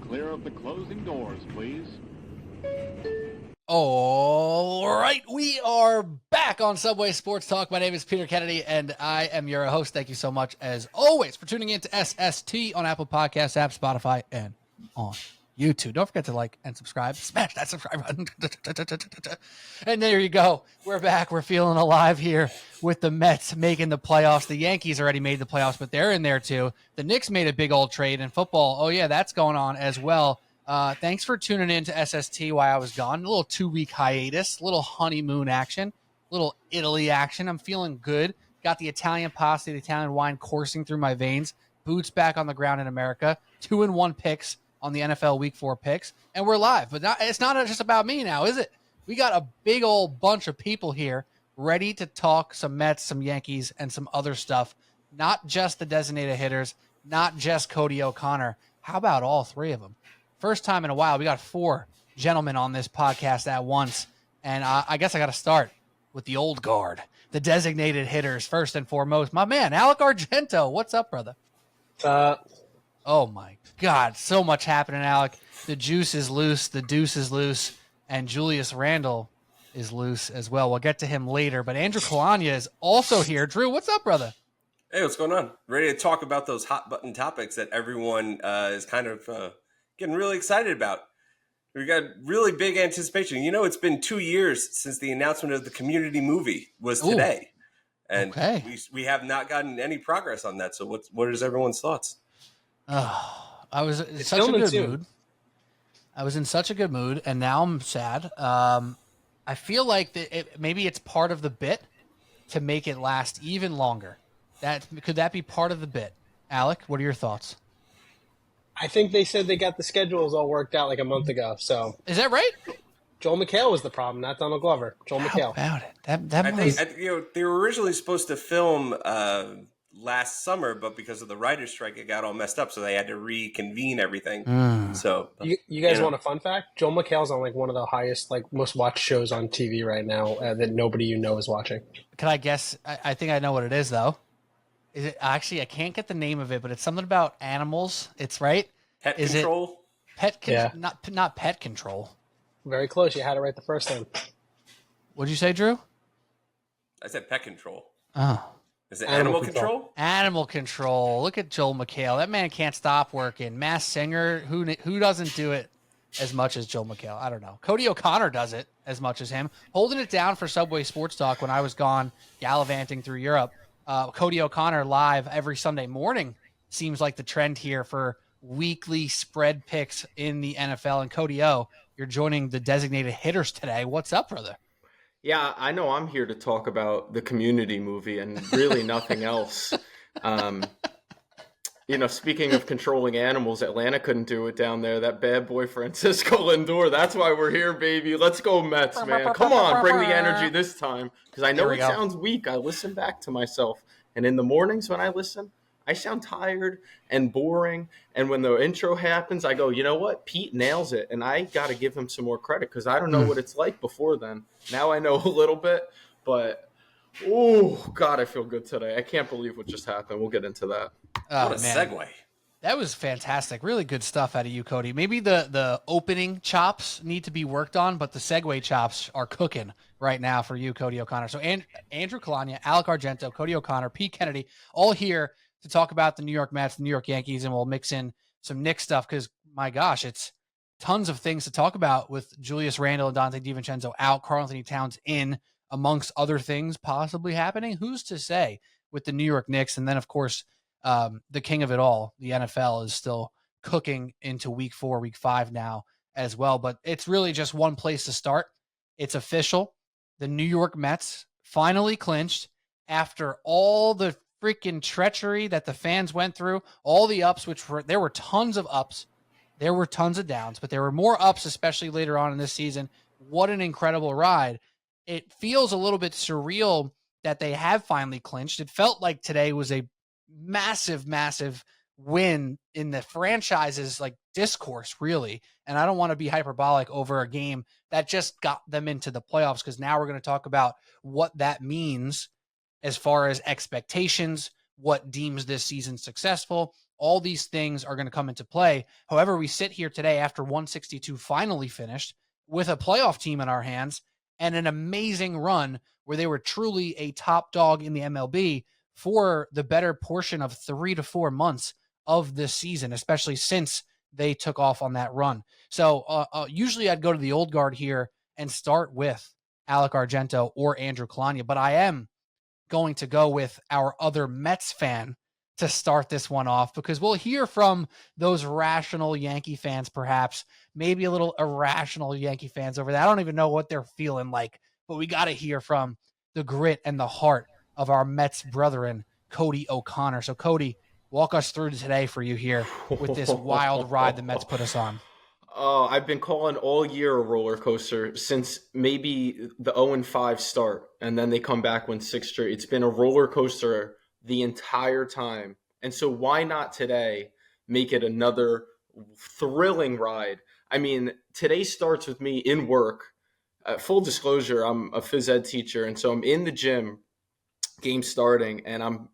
clear of the closing doors, please. All right, we are back on Subway Sports Talk. My name is Peter Kennedy, and I am your host. Thank you so much, as always, for tuning in to SST on Apple Podcasts app, Spotify, and on YouTube. Don't forget to like and subscribe. Smash that subscribe button. And there you go. We're back. We're feeling alive here with the Mets making the playoffs. The Yankees already made the playoffs, but they're in there too. The Knicks made a big old trade in football. Oh, yeah, that's going on as well. Thanks for tuning in to SST while I was gone. A little 2-week hiatus, a little honeymoon action, a little Italy action. I'm feeling good. Got the Italian pasta, the Italian wine coursing through my veins. Boots back on the ground in America. 2-1 picks on the NFL Week 4 picks. And we're live. But it's not just about me now, is it? We got a big old bunch of people here ready to talk some Mets, some Yankees, and some other stuff. Not just the designated hitters, not just Cody O'Connor. How about all three of them? First time in a while, we got 4 gentlemen on this podcast at once. And I guess I got to start with the old guard, the designated hitters, first and foremost. My man, Alec Argento. What's up, brother? Oh, my God. So much happening, Alec. The juice is loose. The deuce is loose. And Julius Randle is loose as well. We'll get to him later. But Andrew Calagna is also here. Drew, what's up, brother? Hey, what's going on? Ready to talk about those hot button topics that everyone is kind of getting really excited about. We got really big anticipation. You know, it's been 2 years since the announcement of the Community movie was today. And we have not gotten any progress on that. So what is everyone's thoughts? I was in such a good mood. I was in such a good mood, and now I'm sad. I feel like maybe it's part of the bit to make it last even longer. Could that be part of the bit? Alec, what are your thoughts? I think they said they got the schedules all worked out like a month ago. So is that right? Joel McHale was the problem, not Donald Glover. Joel McHale. How about it? I think they were originally supposed to film last summer, but because of the writer's strike, it got all messed up, so they had to reconvene everything. So you guys want a fun fact? Joel McHale's on like one of the highest, like most watched shows on TV right now that nobody you know is watching. Can I guess? I think I know what it is though. Is it actually? I can't get the name of it, but it's something about animals. It's right. Pet Control. Not Pet Control. Very close. You had it right the first time. What'd you say, Drew? I said Pet Control. Oh. Is it Animal Control? Animal Control. Look at Joel McHale. That man can't stop working. Masked Singer. Who doesn't do it as much as Joel McHale? I don't know. Cody O'Connor does it as much as him. Holding it down for Subway Sports Talk when I was gone gallivanting through Europe. Cody O'Connor live every Sunday morning seems like the trend here for weekly spread picks in the NFL. And Cody O, you're joining the designated hitters today. What's up, brother? Yeah, I know I'm here to talk about the Community movie and really nothing else. Speaking of controlling animals, Atlanta couldn't do it down there. That bad boy Francisco Lindor. That's why we're here, baby. Let's go Mets, man. Come on, bring the energy this time. Because I know it sounds weak. I listen back to myself. And in the mornings when I listen, I sound tired and boring. And when the intro happens, I go, you know what? Pete nails it. And I got to give him some more credit because I don't know what it's like before then. Now I know a little bit. But, oh, God, I feel good today. I can't believe what just happened. We'll get into that. What a segue. That was fantastic. Really good stuff out of you, Cody. Maybe the opening chops need to be worked on, but the segue chops are cooking right now for you, Cody O'Connor. So Andrew Calagna, Alec Argento, Cody O'Connor, Pete Kennedy, all here to talk about the New York Mets, the New York Yankees, and we'll mix in some Knicks stuff because, my gosh, it's tons of things to talk about with Julius Randle and Dante DiVincenzo out, Karl-Anthony Towns in, amongst other things possibly happening. Who's to say with the New York Knicks? And then, of course, the king of it all, the NFL, is still cooking into week 4, week 5 now as well. But it's really just one place to start. It's official. The New York Mets finally clinched after all the freaking treachery that the fans went through, all the ups, there were tons of ups. There were tons of downs, but there were more ups, especially later on in this season. What an incredible ride. It feels a little bit surreal that they have finally clinched. It felt like today was a massive, massive win in the franchise's discourse, really. And I don't want to be hyperbolic over a game that just got them into the playoffs, because now we're going to talk about what that means as far as expectations, what deems this season successful, All these things are going to come into play. However, we sit here today after 162 finally finished with a playoff team in our hands and an amazing run where they were truly a top dog in the MLB for the better portion of 3 to 4 months of this season, especially since they took off on that run. So usually I'd go to the old guard here and start with Alec Argento or Andrew Calagna, but I am going to go with our other Mets fan to start this one off, because we'll hear from those rational Yankee fans, perhaps, maybe a little irrational Yankee fans over there. I don't even know what they're feeling like, but we got to hear from the grit and the heart of our Mets brethren, Cody O'Connor. So, Cody, walk us through today for you here with this wild ride the Mets put us on. Oh, I've been calling all year a roller coaster since maybe the 0-5 start, and then they come back, win 6 straight. It's been a roller coaster the entire time. And so why not today make it another thrilling ride? I mean, today starts with me in work. Full disclosure, I'm a phys ed teacher, and so I'm in the gym, game starting, and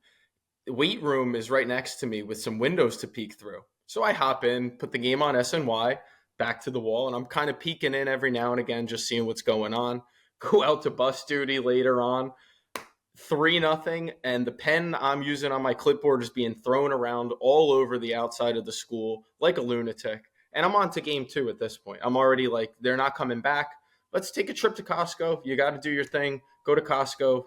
weight room is right next to me with some windows to peek through. So I hop in, put the game on SNY, back to the wall, and I'm kind of peeking in every now and again, just seeing what's going on. Go out to bus duty later on, 3-0, and the pen I'm using on my clipboard is being thrown around all over the outside of the school like a lunatic. And I'm on to game 2 at this point. I'm already like, they're not coming back. Let's take a trip to Costco. You got to do your thing. Go to Costco,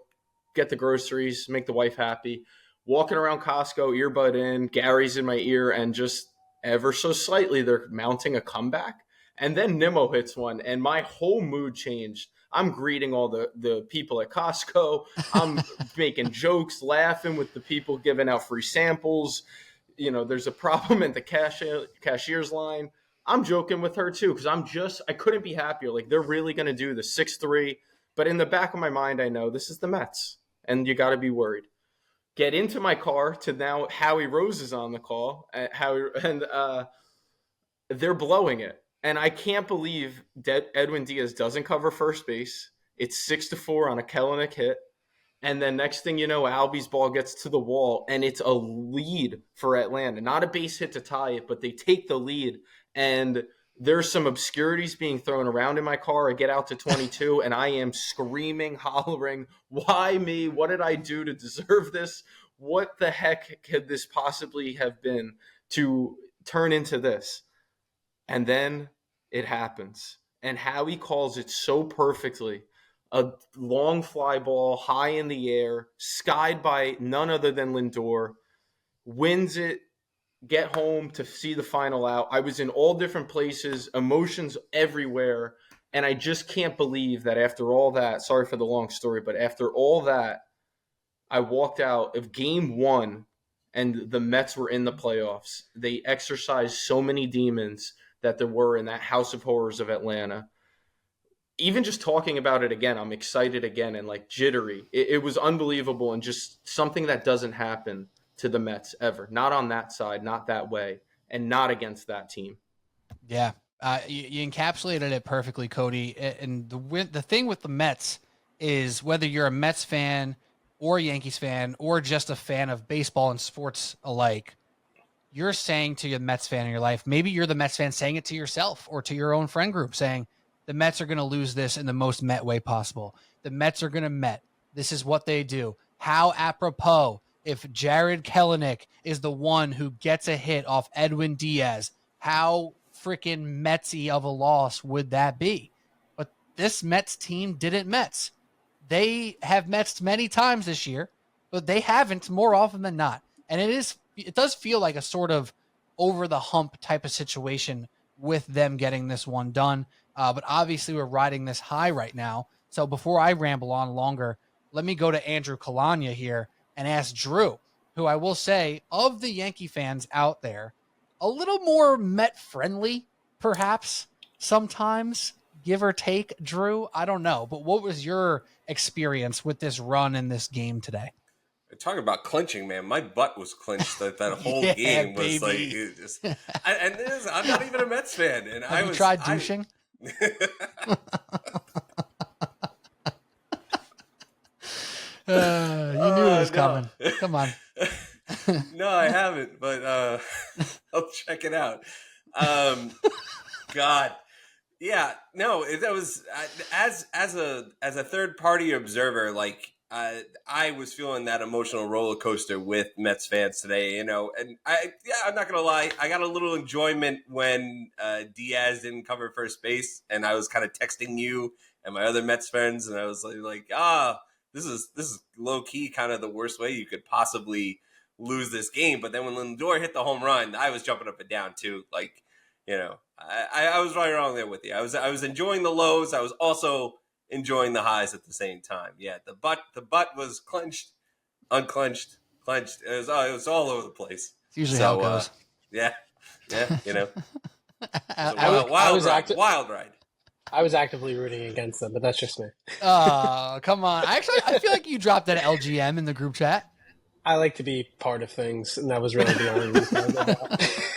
get the groceries, make the wife happy. Walking around Costco, earbud in, Gary's in my ear, and just ever so slightly, they're mounting a comeback. And then Nimmo hits one, and my whole mood changed. I'm greeting all the people at Costco. I'm making jokes, laughing with the people giving out free samples. You know, there's a problem at the cashier's line. I'm joking with her too, because I couldn't be happier. Like, they're really going to do the 6-3. But in the back of my mind, I know this is the Mets, and you got to be worried. Get into my car to now Howie Rose is on the call, and they're blowing it. And I can't believe Edwin Diaz doesn't cover first base. It's 6-4 on a Kelenic hit. And then next thing you know, Albie's ball gets to the wall, and it's a lead for Atlanta. Not a base hit to tie it, but they take the lead. And there's some obscurities being thrown around in my car. I get out to 22, and I am screaming, hollering, why me? What did I do to deserve this? What the heck could this possibly have been to turn into this? And then it happens. And Howie calls it so perfectly. A long fly ball, high in the air, skied by none other than Lindor, wins it, get home to see the final out. I was in all different places, emotions everywhere, and I just can't believe that after all that, sorry for the long story, but after all that, I walked out of game 1 and the Mets were in the playoffs. They exercised so many demons that there were in that house of horrors of Atlanta. Even just talking about it again, I'm excited again and like jittery. It was unbelievable, and just something that doesn't happen to the Mets ever. Not on that side, not that way, and not against that team. Yeah, you encapsulated it perfectly, Cody. And the thing with the Mets is, whether you're a Mets fan or a Yankees fan or just a fan of baseball and sports alike, you're saying to your Mets fan in your life, maybe you're the Mets fan saying it to yourself or to your own friend group, saying the Mets are going to lose this in the most Met way possible. The Mets are going to Met. This is what they do. How apropos if Jared Kelenic is the one who gets a hit off Edwin Diaz. How freaking Metsy of a loss would that be? But this Mets team didn't Mets. They have Mets many times this year, but they haven't more often than not. And it does feel like a sort of over the hump type of situation with them getting this one done. But obviously we're riding this high right now. So before I ramble on longer, let me go to Andrew Calagna here and ask Drew, who I will say, of the Yankee fans out there, a little more Met friendly, perhaps sometimes, give or take. Drew, I don't know, but what was your experience with this run in this game today? Talking about clinching, man. My butt was clenched that whole Yeah, game was baby. I'm not even a Mets fan, and Have you tried douching? You knew it was coming. Come on. No, I haven't, but I'll check it out. God, yeah, no, that was as a third party observer, like I was feeling that emotional roller coaster with Mets fans today, and I'm not gonna lie, I got a little enjoyment when Diaz didn't cover first base, and I was kind of texting you and my other Mets friends, and I was like, this is low key kind of the worst way you could possibly lose this game. But then when Lindor hit the home run, I was jumping up and down too. Like, I was right around there with you. I was enjoying the lows. I was also enjoying the highs at the same time. Yeah, the butt was clenched, unclenched, clenched. It was all over the place. It's usually how it goes. Yeah. It was a wild ride. I was actively rooting against them, but that's just me. Oh, come on. I feel like you dropped that LGM in the group chat. I like to be part of things, and that was really the only reason I did that.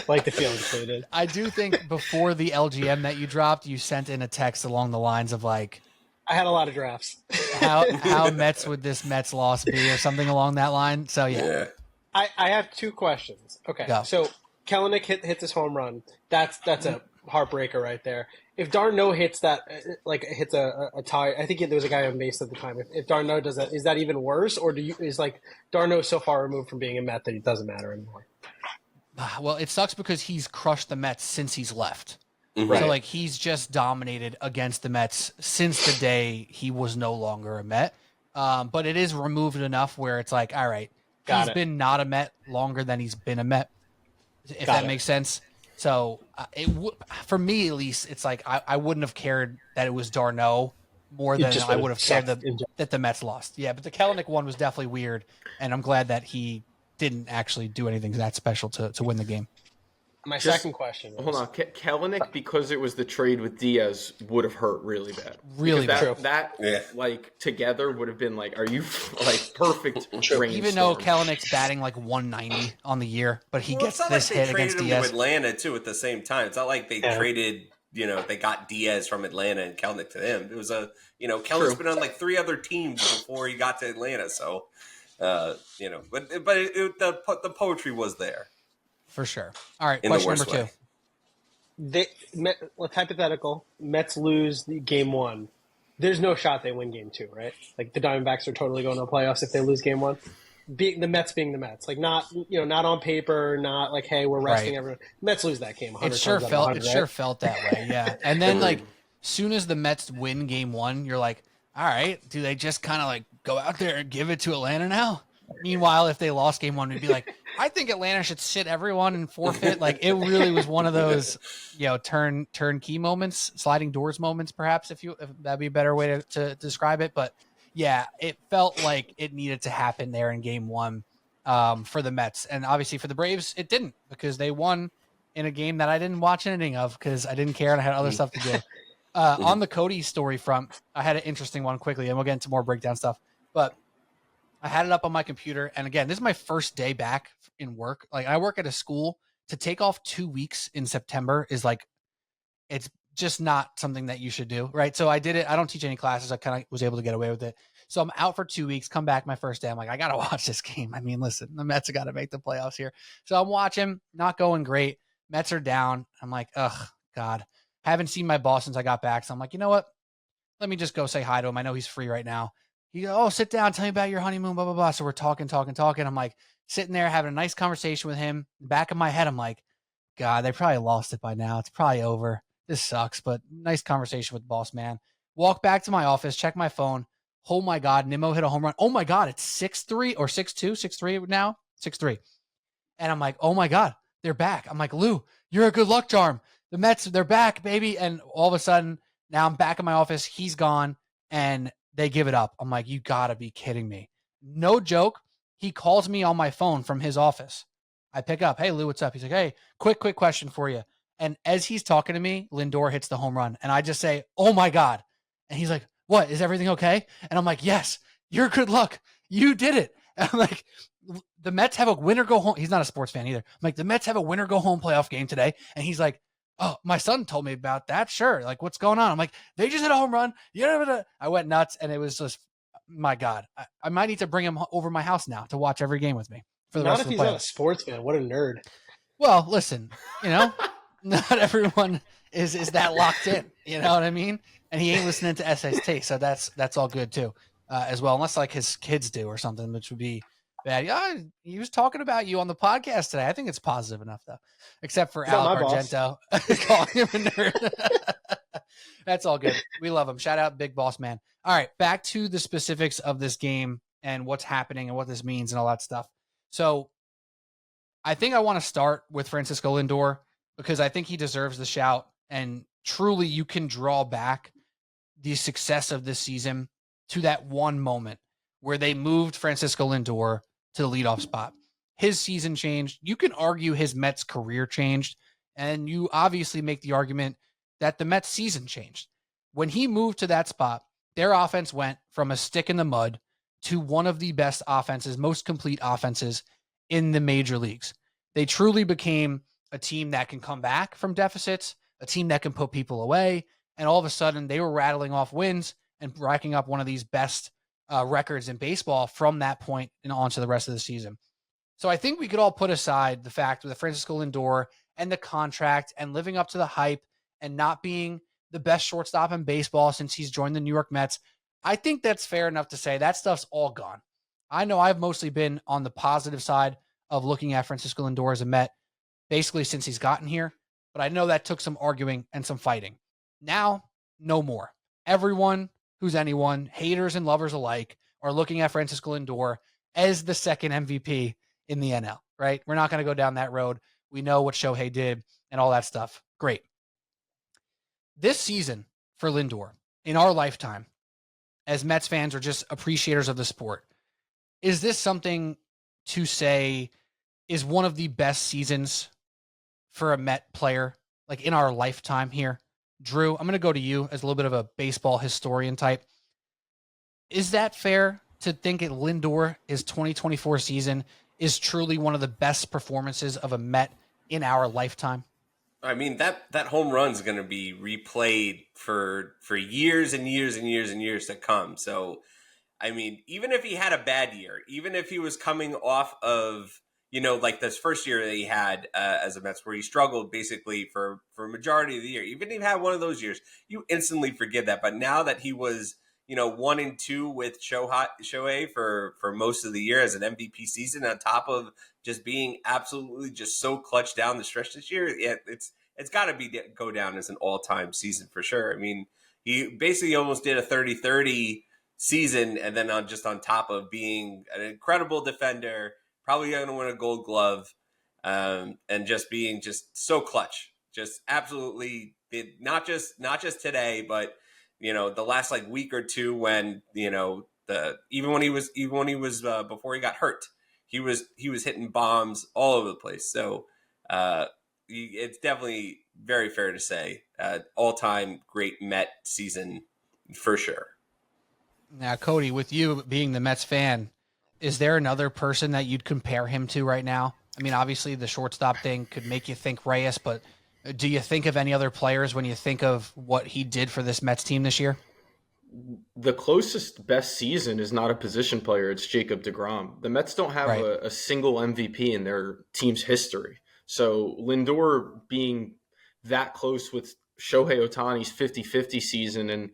Like to feel included. I do think before the LGM that you dropped, you sent in a text along the lines of like, I had a lot of drafts. how Mets would this Mets loss be, or something along that line. So yeah. I have two questions. Okay, Go. So Kelenic hits his home run. That's a heartbreaker right there. If Darno hits that, hits a tie, I think there was a guy on base at the time. If Darno does that, is that even worse, or is Darno so far removed from being a Met that it doesn't matter anymore? Well, it sucks because he's crushed the Mets since he's left. Right. So he's just dominated against the Mets since the day he was no longer a Met. But it is removed enough where it's like, all right, he's been not a Met longer than he's been a Met, if that makes sense. So for me, at least, it's like I wouldn't have cared that it was Darno more than I would have cared that the Mets lost. Yeah, but the Kelenic one was definitely weird, and I'm glad that he didn't actually do anything that special to win the game. My second question. Hold on. Kelenic, because it was the trade with Diaz, would have hurt really bad. Really bad. That together would have been are you perfect brainstorm. Even though Kelenic's batting 190 on the year, but he gets this hit against Diaz. They traded him to Atlanta too at the same time. It's not like they traded, they got Diaz from Atlanta and Kelenic to them. It was Kelenic's been on 3 other teams before he got to Atlanta. So, but the poetry was there. For sure. All right, question number 2. Hypothetical, Mets lose game 1. There's no shot they win game 2, right? The Diamondbacks are totally going to the playoffs if they lose game 1. The Mets being the Mets, not on paper, not hey, we're resting everyone. Mets lose that game. It sure felt that way, yeah. And then soon as the Mets win game 1, you're like, all right, do they just kind of go out there and give it to Atlanta now? Meanwhile, if they lost game 1, we'd be like, I think Atlanta should sit everyone and forfeit. It really was one of those, turn key moments, sliding doors moments, perhaps, if that'd be a better way to describe it. But yeah, it felt like it needed to happen there in game 1 for the Mets. And obviously for the Braves, it didn't, because they won in a game that I didn't watch anything of because I didn't care and I had other stuff to do. On the Cody story front, I had an interesting one quickly, and we'll get into more breakdown stuff. But I had it up on my computer. And again, this is my first day back in work. I work at a school. To take off 2 weeks in September is it's just not something that you should do. Right. So I did it. I don't teach any classes. I kind of was able to get away with it. So I'm out for 2 weeks, come back my first day. I'm like, I got to watch this game. I mean, listen, the Mets have got to make the playoffs here. So I'm watching, not going great. Mets are down. I'm like, ugh, God, haven't seen my boss since I got back. So I'm like, you know what? Let me just go say hi to him. I know he's free right now. He goes, oh, sit down, tell me about your honeymoon, blah, blah, blah. So we're talking. I'm like sitting there having a nice conversation with him. Back of my head, I'm like, God, they probably lost it by now. It's probably over. This sucks, but nice conversation with the boss, man. Walk back to my office, check my phone. Oh my God, Nimmo hit a home run. Oh my God, it's 6-3 or 6-2, 6-3 now? 6-3. And I'm like, oh my God, they're back. I'm like, Lou, you're a good luck charm. The Mets, they're back, baby. And all of a sudden, now I'm back in my office. He's gone, and they give it up. I'm like, you gotta be kidding me. No joke. He calls me on my phone from his office. I pick up. Hey, Lou, what's up? He's like, hey, quick question for you. And as he's talking to me, Lindor hits the home run. And I just say, oh my God. And he's like, what? Is everything okay? And I'm like, yes, you're good luck. You did it. And I'm like, the Mets have a winner go home. He's not a sports fan either. I'm like, the Mets have a winner go home playoff game today. And he's like, oh, my son told me about that. Sure. What's going on? I'm like, they just hit a home run. I went nuts, and it was just my God, I might need to bring him over my house now to watch every game with me for the Not rest if of the he's not a playoffs. sports fan. What a nerd. Well, listen, not everyone is that locked in. You know what I mean? And he ain't listening to SST, so that's all good too, as well. Unless like his kids do or something, which would be bad. Yeah, he was talking about you on the podcast today. I think it's positive enough though, except for He's not Alec my boss. Argento calling him a nerd. That's all good. We love him. Shout out, big boss man. All right, back to the specifics of this game and what's happening and what this means and all that stuff. So I think I want to start with Francisco Lindor because I think he deserves the shout. And truly, you can draw back the success of this season to that one moment where they moved Francisco Lindor to the leadoff spot. His season changed. You can argue his Mets career changed. And you obviously make the argument that the Mets season changed. When he moved to that spot, their offense went from a stick in the mud to one of the best offenses, most complete offenses in the major leagues. They truly became a team that can come back from deficits, a team that can put people away, and all of a sudden they were rattling off wins and racking up one of these best records in baseball from that point and on to the rest of the season. So I think we could all put aside the fact with Francisco Lindor and the contract and living up to the hype and not being the best shortstop in baseball since he's joined the New York Mets. I think that's fair enough to say that stuff's all gone. I know I've mostly been on the positive side of looking at Francisco Lindor as a Met basically since he's gotten here, but I know that took some arguing and some fighting. Now, no more. Everyone who's anyone, haters and lovers alike, are looking at Francisco Lindor as the second MVP in the NL, right? We're not going to go down that road. We know what Shohei did and all that stuff. Great. This season for Lindor, in our lifetime, as Mets fans or just appreciators of the sport, is this something to say is one of the best seasons for a Met player, like in our lifetime here? Drew, I'm going to go to you as a little bit of a baseball historian type. Is that fair to think that Lindor, his 2024 season, is truly one of the best performances of a Met in our lifetime? I mean, that home run is going to be replayed for years and years and years and years to come. So, I mean, even if he had a bad year, even if he was coming off of, like this first year that he had as a Mets where he struggled basically for a majority of the year, even if he had one of those years, you instantly forget that. But now that he was, 1-2 with Shohei for most of the year as an MVP season, on top of just being absolutely just so clutch down the stretch this year, it's got to go down as an all-time season for sure. I mean, he basically almost did a 30-30 season, and then on top of being an incredible defender, probably going to win a Gold Glove, and just being just so clutch, just absolutely not just today, but the last like week or two when even when he was before he got hurt, he was hitting bombs all over the place. So it's definitely very fair to say all-time great Met season for sure. Now, Cody, with you being the Mets fan, is there another person that you'd compare him to right now? I mean, obviously the shortstop thing could make you think Reyes, but do you think of any other players when you think of what he did for this Mets team this year? The closest best season is not a position player. It's Jacob deGrom. The Mets don't have Right. a single MVP in their team's history. So Lindor being that close with Shohei Ohtani's 50-50 season, and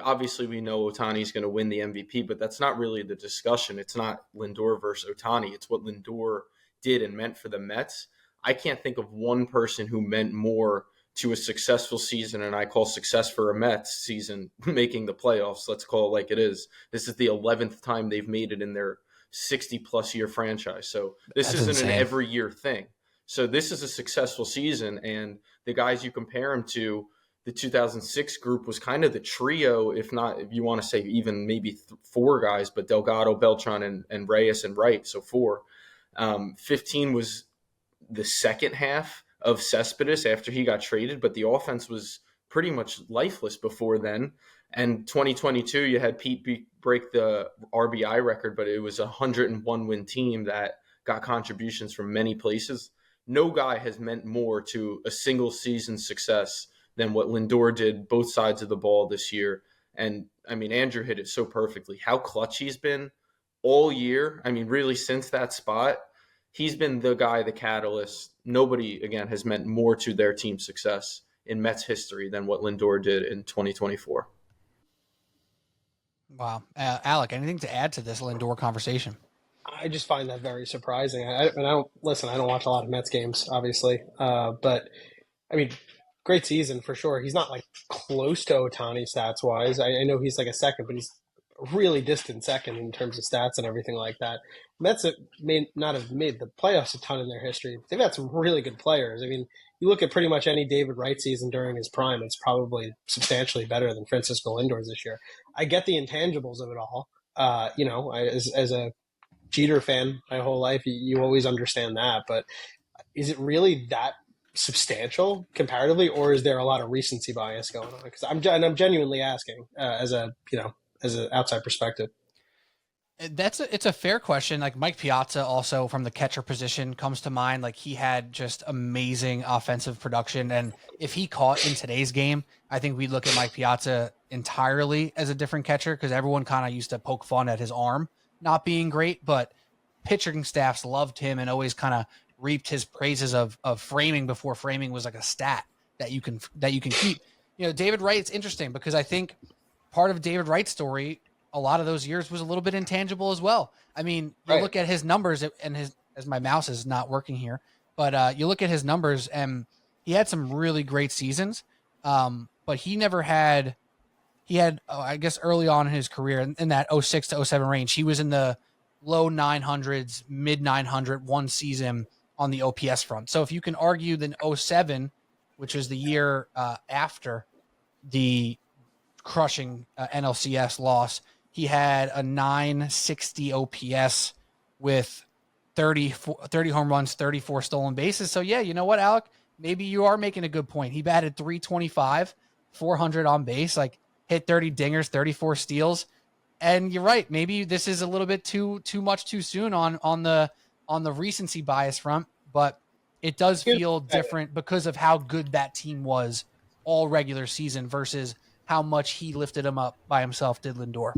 obviously we know Ohtani's going to win the MVP, but that's not really the discussion. It's not Lindor versus Ohtani. It's what Lindor did and meant for the Mets. I can't think of one person who meant more to a successful season, and I call success for a Mets season making the playoffs. Let's call it like it is. This is the 11th time they've made it in their 60-plus year franchise. So this That's isn't insane. an every year thing. So this is a successful season, and the guys you compare him to, the 2006 group was kind of the trio, if not, if you want to say even maybe four guys, but Delgado, Beltran, and Reyes and Wright, so four. 15 was the second half of Cespedes after he got traded, but the offense was pretty much lifeless before then. And 2022, you had Pete break the RBI record, but it was a 101-win team that got contributions from many places. No guy has meant more to a single season success than what Lindor did both sides of the ball this year. And I mean, Andrew hit it so perfectly. How clutch he's been all year. I mean, really, since that spot, he's been the guy, the catalyst. Nobody, again, has meant more to their team's success in Mets history than what Lindor did in 2024. Wow. Alec, anything to add to this Lindor conversation? I just find that very surprising. I don't listen. I don't watch a lot of Mets games, obviously, but I mean, great season for sure. He's not like close to Otani stats wise. I know he's like a second, but he's a really distant second in terms of stats and everything like that. Mets may not have made the playoffs a ton in their history. They've had some really good players. I mean, you look at pretty much any David Wright season during his prime, it's probably substantially better than Francisco Lindor's this year. I get the intangibles of it all. As a Jeter fan my whole life, you always understand that. But is it really that substantial comparatively, or is there a lot of recency bias going on? Because I'm genuinely asking as an outside perspective. It's a fair question. Like Mike Piazza also from the catcher position comes to mind. Like he had just amazing offensive production. And if he caught in today's game, I think we'd look at Mike Piazza entirely as a different catcher because everyone kind of used to poke fun at his arm not being great, but pitching staffs loved him and always kind of reaped his praises of framing before framing was like a stat that you can keep. You know, David Wright's interesting because I think part of David Wright's story a lot of those years was a little bit intangible as well. I mean, you look at his numbers and as my mouse is not working here, but you look at his numbers and he had some really great seasons. But he had, I guess early on in his career in that 06 to 07 range, he was in the low 900s, mid 900 one season on the OPS front. So if you can argue then 07, which is the year after the crushing NLCS loss, he had a 960 OPS with 30 home runs, 34 stolen bases. So yeah, you know what, Alec? Maybe you are making a good point. He batted 325, 400 on base, like hit 30 dingers, 34 steals. And you're right. Maybe this is a little bit too much too soon on the recency bias front, but it does feel different because of how good that team was all regular season versus how much he lifted him up by himself, did Lindor.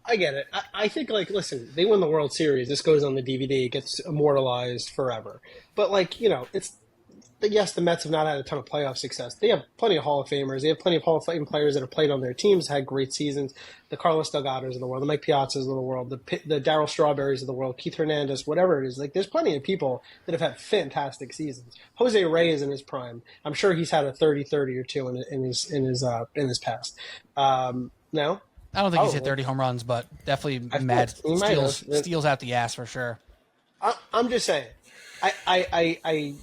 I get it. I think, like, listen, they win the World Series. This goes on the DVD. It gets immortalized forever. But, like, you know, yes, the Mets have not had a ton of playoff success. They have plenty of Hall of Famers. They have plenty of Hall of Fame players that have played on their teams, had great seasons. The Carlos Delgados of the world, the Mike Piazzas of the world, the Darryl Strawberries of the world, Keith Hernandez, whatever it is. Like, there's plenty of people that have had fantastic seasons. Jose Reyes in his prime. I'm sure he's had a 30-30 or two in his past. No? I don't think he's hit 30 home runs, but definitely mad steals out the ass for sure. I'm just saying. I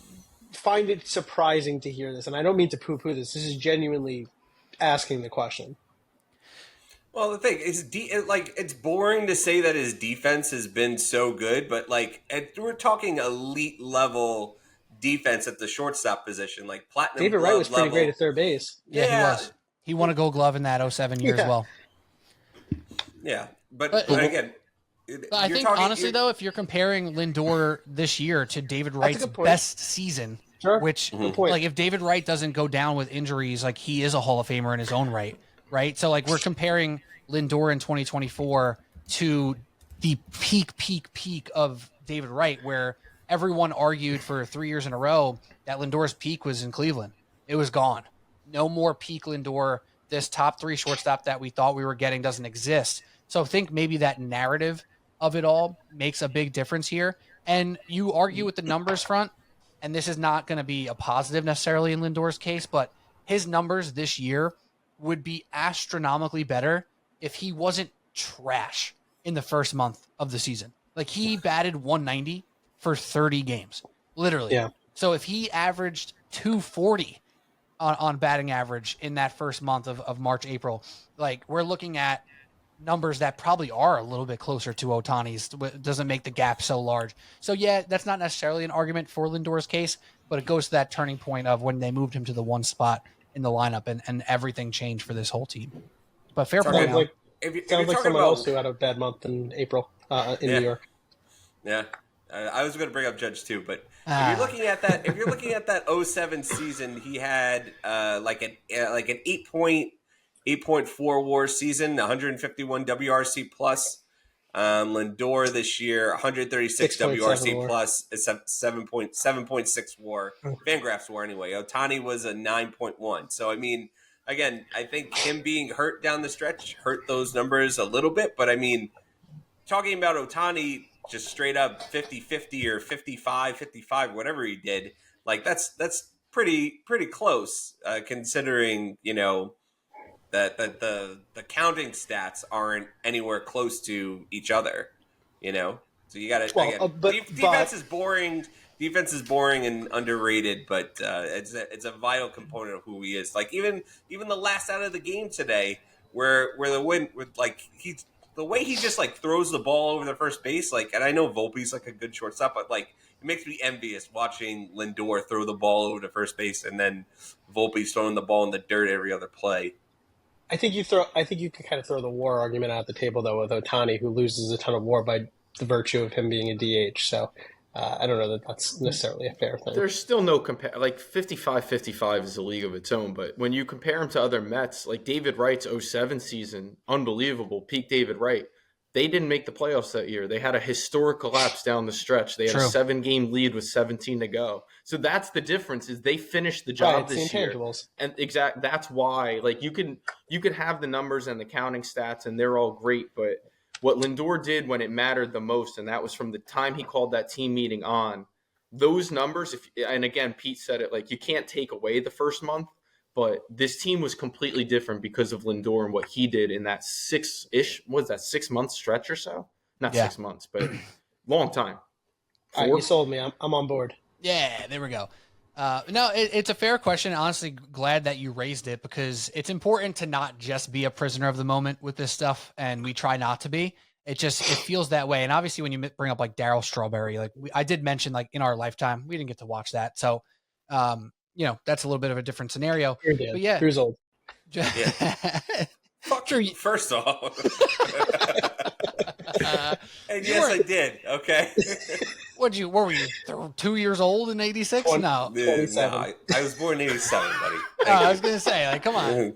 find it surprising to hear this, and I don't mean to poo-poo this. This is genuinely asking the question. Well, the thing is, it's boring to say that his defense has been so good, but we're talking elite level defense at the shortstop position, like platinum. David Wright was pretty great at third base. Yeah, he was. He won a Gold Glove in that 07 year as well. Yeah, but again, I think honestly though, if you're comparing Lindor this year to David Wright's best season, which like if David Wright doesn't go down with injuries, like he is a Hall of Famer in his own right? So like we're comparing Lindor in 2024 to the peak of David Wright, where everyone argued for 3 years in a row that Lindor's peak was in Cleveland. It was gone. No more peak Lindor. This top three shortstop that we thought we were getting doesn't exist. So I think maybe that narrative of it all makes a big difference here. And you argue with the numbers front, and this is not going to be a positive necessarily in Lindor's case, but his numbers this year would be astronomically better if he wasn't trash in the first month of the season. Like he batted 190 for 30 games, literally. Yeah. So if he averaged 240 on batting average in that first month of March, April, like we're looking at numbers that probably are a little bit closer to Otani's. Doesn't make the gap so large. So yeah, that's not necessarily an argument for Lindor's case, but it goes to that turning point of when they moved him to the one spot in the lineup and everything changed for this whole team. But fair point. Sounds like someone else who had a bad month in April in New York. Yeah. I was going to bring up Judge too, but if you're looking at that, 07 season, he had like an 8.8 8.4 WAR season, 151 WRC plus. Lindor this year, 136 WRC WAR. plus, 7.6 WAR. Fangraphs WAR anyway. Ohtani was a 9.1. So I mean, again, I think him being hurt down the stretch hurt those numbers a little bit. But I mean, talking about Ohtani just straight up 50-50 or 55-55, whatever he did, like that's pretty close, considering, you know, that the counting stats aren't anywhere close to each other, you know. So you got to. Defense is boring. Defense is boring and underrated, but it's a vital component of who he is. Like even the last out of the game today, where the win with like the way he just like throws the ball over the first base, like, and I know Volpe's like a good shortstop, but like it makes me envious watching Lindor throw the ball over to first base and then Volpe's throwing the ball in the dirt every other play. I think you could kind of throw the WAR argument out the table though with Ohtani, who loses a ton of WAR by the virtue of him being a DH. So I don't know that that's necessarily a fair thing. There's still no compare. Like 55-55 is a league of its own, but when you compare him to other Mets, like David Wright's 07 season, unbelievable, peak David Wright. They didn't make the playoffs that year. They had a historic collapse down the stretch. They had a 7-game lead with 17 to go. So that's the difference, is they finished the job this year. And that's why, like, you could have the numbers and the counting stats and they're all great, but what Lindor did when it mattered the most, and that was from the time he called that team meeting on, those numbers, and again, Pete said it, like, you can't take away the first month, but this team was completely different because of Lindor and what he did in that 6-month stretch or so? Not 6 months, but long time. All right, you sold me. I'm on board. Yeah, there we go. No, it's a fair question. Honestly, glad that you raised it, because it's important to not just be a prisoner of the moment with this stuff, and we try not to be. It feels that way. And obviously when you bring up like Darryl Strawberry, like I did mention, like in our lifetime, we didn't get to watch that. So, you know, that's a little bit of a different scenario. But yeah, Drew's old. Yeah. Fuck you, first off. And yes, I did. Okay. What were you 2 years old in '86? No. No, I was born in '87, buddy. I was gonna say, like, come on.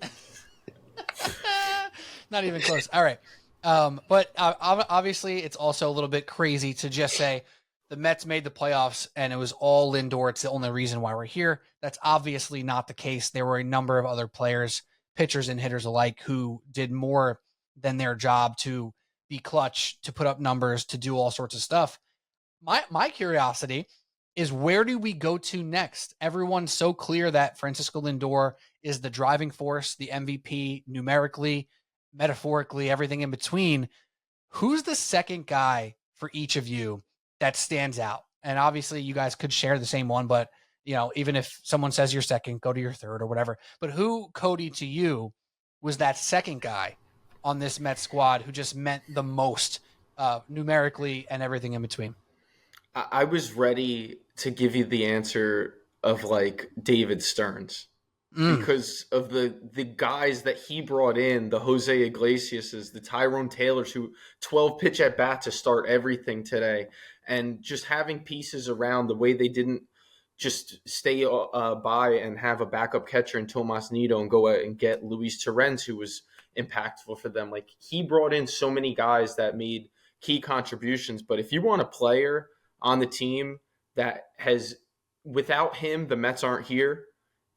Not even close. All right. But obviously it's also a little bit crazy to just say the Mets made the playoffs and it was all Lindor. It's the only reason why we're here. That's obviously not the case. There were a number of other players, pitchers and hitters alike, who did more than their job to be clutch, to put up numbers, to do all sorts of stuff. My curiosity is, where do we go to next? Everyone's so clear that Francisco Lindor is the driving force, the MVP, numerically, metaphorically, everything in between. Who's the second guy for each of you that stands out? And obviously you guys could share the same one, but you know, even if someone says you're second, go to your third or whatever. But who, Cody, to you, was that second guy on this Mets squad who just meant the most numerically and everything in between? I was ready to give you the answer of like David Stearns. Because of the guys that he brought in, the Jose Iglesiases, the Tyrone Taylors, who 12 pitch at bat to start everything today, and just having pieces around the way they didn't just stay by and have a backup catcher in Tomas Nido and go out and get Luis Torrens, who was impactful for them. Like, he brought in so many guys that made key contributions. But if you want a player on the team that has, without him, the Mets aren't here,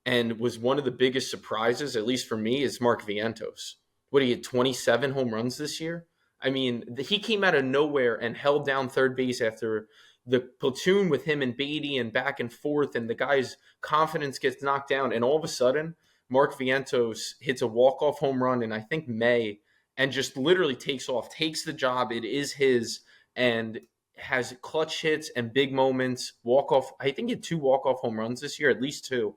and was one of the biggest surprises, at least for me, is Mark Vientos. What, he had 27 home runs this year? I mean, he came out of nowhere and held down third base after the platoon with him and Beatty and back and forth, and the guy's confidence gets knocked down. And all of a sudden, Mark Vientos hits a walk-off home run in, I think, May, and just literally takes off, takes the job. It is his, and has clutch hits and big moments, walk-off. I think he had 2 walk-off home runs this year, at least 2.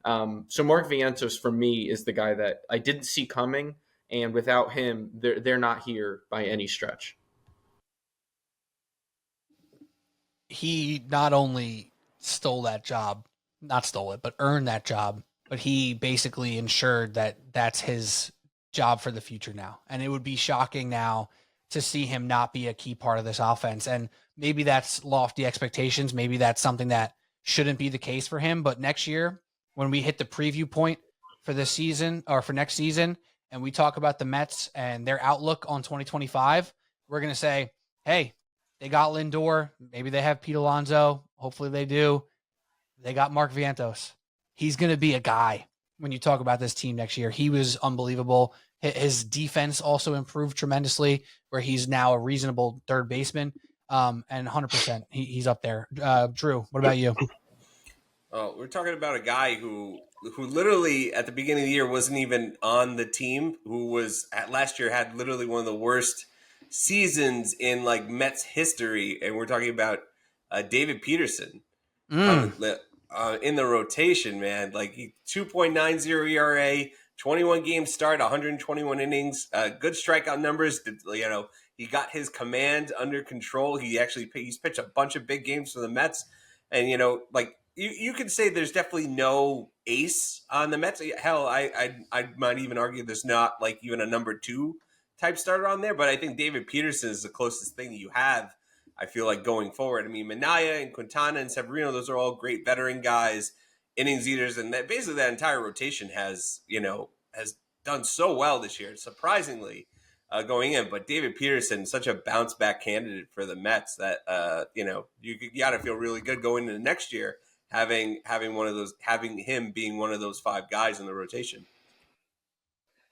So Mark Vientos, for me, is the guy that I didn't see coming, and without him, they're not here by any stretch. He not only stole that job, not stole it, but earned that job, but he basically ensured that that's his job for the future now. And it would be shocking now to see him not be a key part of this offense. And maybe that's lofty expectations. Maybe that's something that shouldn't be the case for him. But next year, when we hit the preview point for this season or for next season, and we talk about the Mets and their outlook on 2025, we're going to say, hey, they got Lindor. Maybe they have Pete Alonso. Hopefully they do. They got Mark Vientos. He's going to be a guy when you talk about this team next year. He was unbelievable. His defense also improved tremendously, where he's now a reasonable third baseman. And 100%, he's up there. Drew, what about you? Oh, we're talking about a guy who literally at the beginning of the year wasn't even on the team, who was at last year had literally one of the worst seasons in like Mets history, and we're talking about David Peterson in the rotation, man. Like 2.90 ERA, 21 games start, 121 innings, good strikeout numbers. You know, he got his command under control. He's pitched a bunch of big games for the Mets, and you know, like you could say there's definitely no ace on the Mets. Hell, I might even argue there's not like even a number 2 type starter on there. But I think David Peterson is the closest thing you have. I feel like going forward. I mean, Minaya and Quintana and Severino, those are all great veteran guys, innings eaters, and that basically that entire rotation has done so well this year, surprisingly, going in. But David Peterson, such a bounce back candidate for the Mets that you got to feel really good going into next year, having him being one of those 5 guys in the rotation.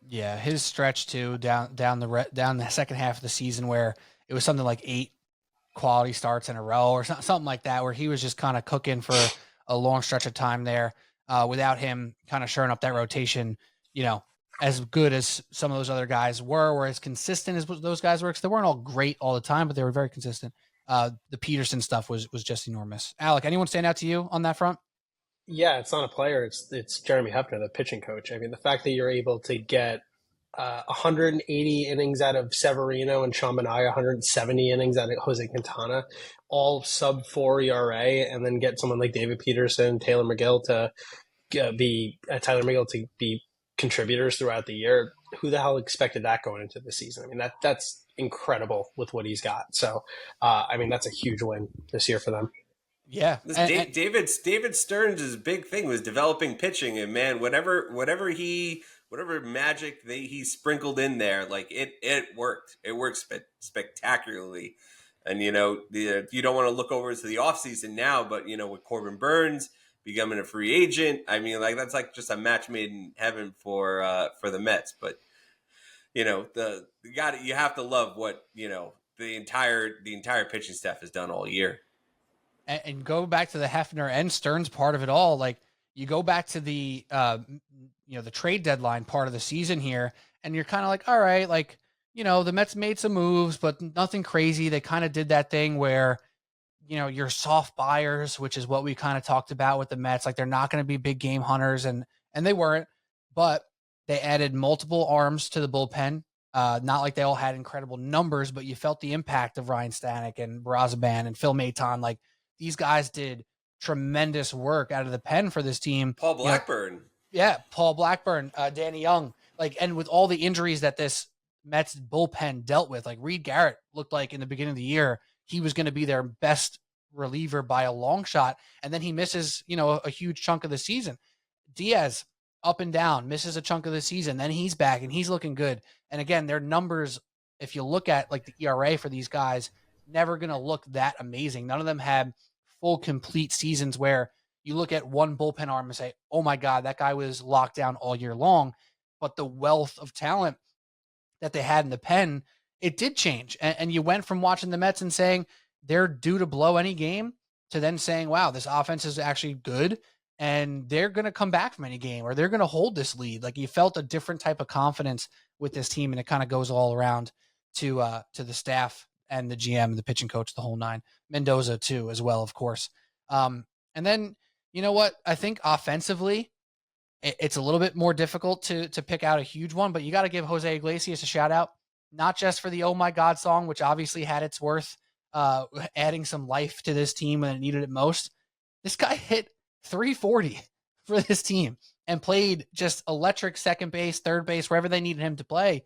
Yeah, his stretch too down the second half of the season where it was something like 8 quality starts in a row or something like that, where he was just kind of cooking for a long stretch of time there without him kind of shoring up that rotation, as good as some of those other guys were, or as consistent as those guys were, because they weren't all great all the time, but they were very consistent. The Peterson stuff was just enormous. Alec, anyone stand out to you on that front? Yeah, it's not a player. It's Jeremy Hefner, the pitching coach. I mean, the fact that you're able to get 180 innings out of Severino and Chaminade, 170 innings out of Jose Quintana, all sub 4 ERA, and then get someone like David Peterson, Tyler McGill to be contributors throughout the year. Who the hell expected that going into the season? I mean, that's incredible with what he's got. So, I mean, that's a huge win this year for them. Yeah, David Stearns' big thing was developing pitching, and man, whatever magic he sprinkled in there, like it worked. It worked spectacularly. And you don't want to look over to the offseason now, but with Corbin Burns becoming a free agent, I mean, like that's like just a match made in heaven for the Mets. But you have to love what the entire pitching staff has done all year. And go back to the Hefner and Stearns part of it all. Like you go back to the the trade deadline part of the season here, and you're kind of like, all right, like the Mets made some moves, but nothing crazy. They kind of did that thing where you're soft buyers, which is what we kind of talked about with the Mets. Like they're not going to be big game hunters, and they weren't, but they added multiple arms to the bullpen. Not like they all had incredible numbers, but you felt the impact of Ryan Stanek and Brazaban and Phil Maton. Like these guys did tremendous work out of the pen for this team. Paul Blackburn. Paul Blackburn, Danny Young. Like, and with all the injuries that this Mets bullpen dealt with, like Reed Garrett looked like in the beginning of the year, he was going to be their best reliever by a long shot. And then he misses, a huge chunk of the season. Diaz up and down, misses a chunk of the season. Then he's back and he's looking good. And again, their numbers, if you look at like the ERA for these guys, never going to look that amazing. None of them had full complete seasons where you look at one bullpen arm and say, oh my God, that guy was locked down all year long. But the wealth of talent that they had in the pen, it did change. And you went from watching the Mets and saying they're due to blow any game to then saying, wow, this offense is actually good and they're going to come back from any game or they're going to hold this lead. Like you felt a different type of confidence with this team, and it kind of goes all around to the staff and the GM, the pitching coach, the whole nine. Mendoza too, as well, of course. And then, you know what? I think offensively, it's a little bit more difficult to pick out a huge one, but you got to give Jose Iglesias a shout out, not just for the Oh My God song, which obviously had its worth, adding some life to this team when it needed it most. This guy hit 340 for this team and played just electric second base, third base, wherever they needed him to play.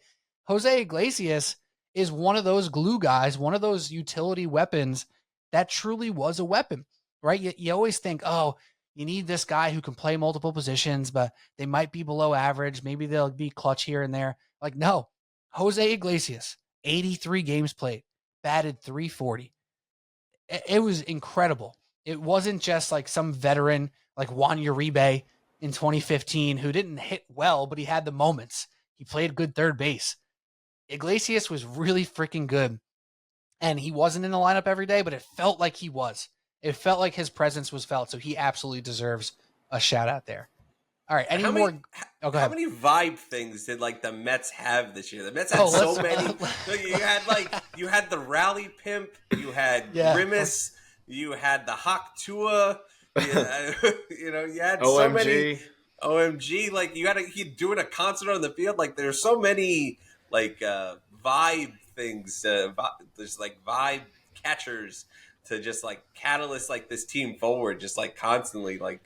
Jose Iglesias is one of those glue guys, one of those utility weapons that truly was a weapon, right? You always think, oh, You need this guy who can play multiple positions, but they might be below average. Maybe they'll be clutch here and there. Like, no. Jose Iglesias, 83 games played, batted 340. It was incredible. It wasn't just like some veteran like Juan Uribe in 2015 who didn't hit well, but he had the moments. He played good third base. Iglesias was really freaking good. And he wasn't in the lineup every day, but it felt like he was. It felt like his presence was felt. So he absolutely deserves a shout out there. All right. Go ahead. How many vibe things did like the Mets have this year? The Mets had so many. You had the rally pimp, you had Grimace, you had the Hawk Tua, you had OMG. so many OMG. Like you doing a concert on the field. Like there's so many like vibe things. There's like vibe catchers to just like catalyst like this team forward, just like constantly. Like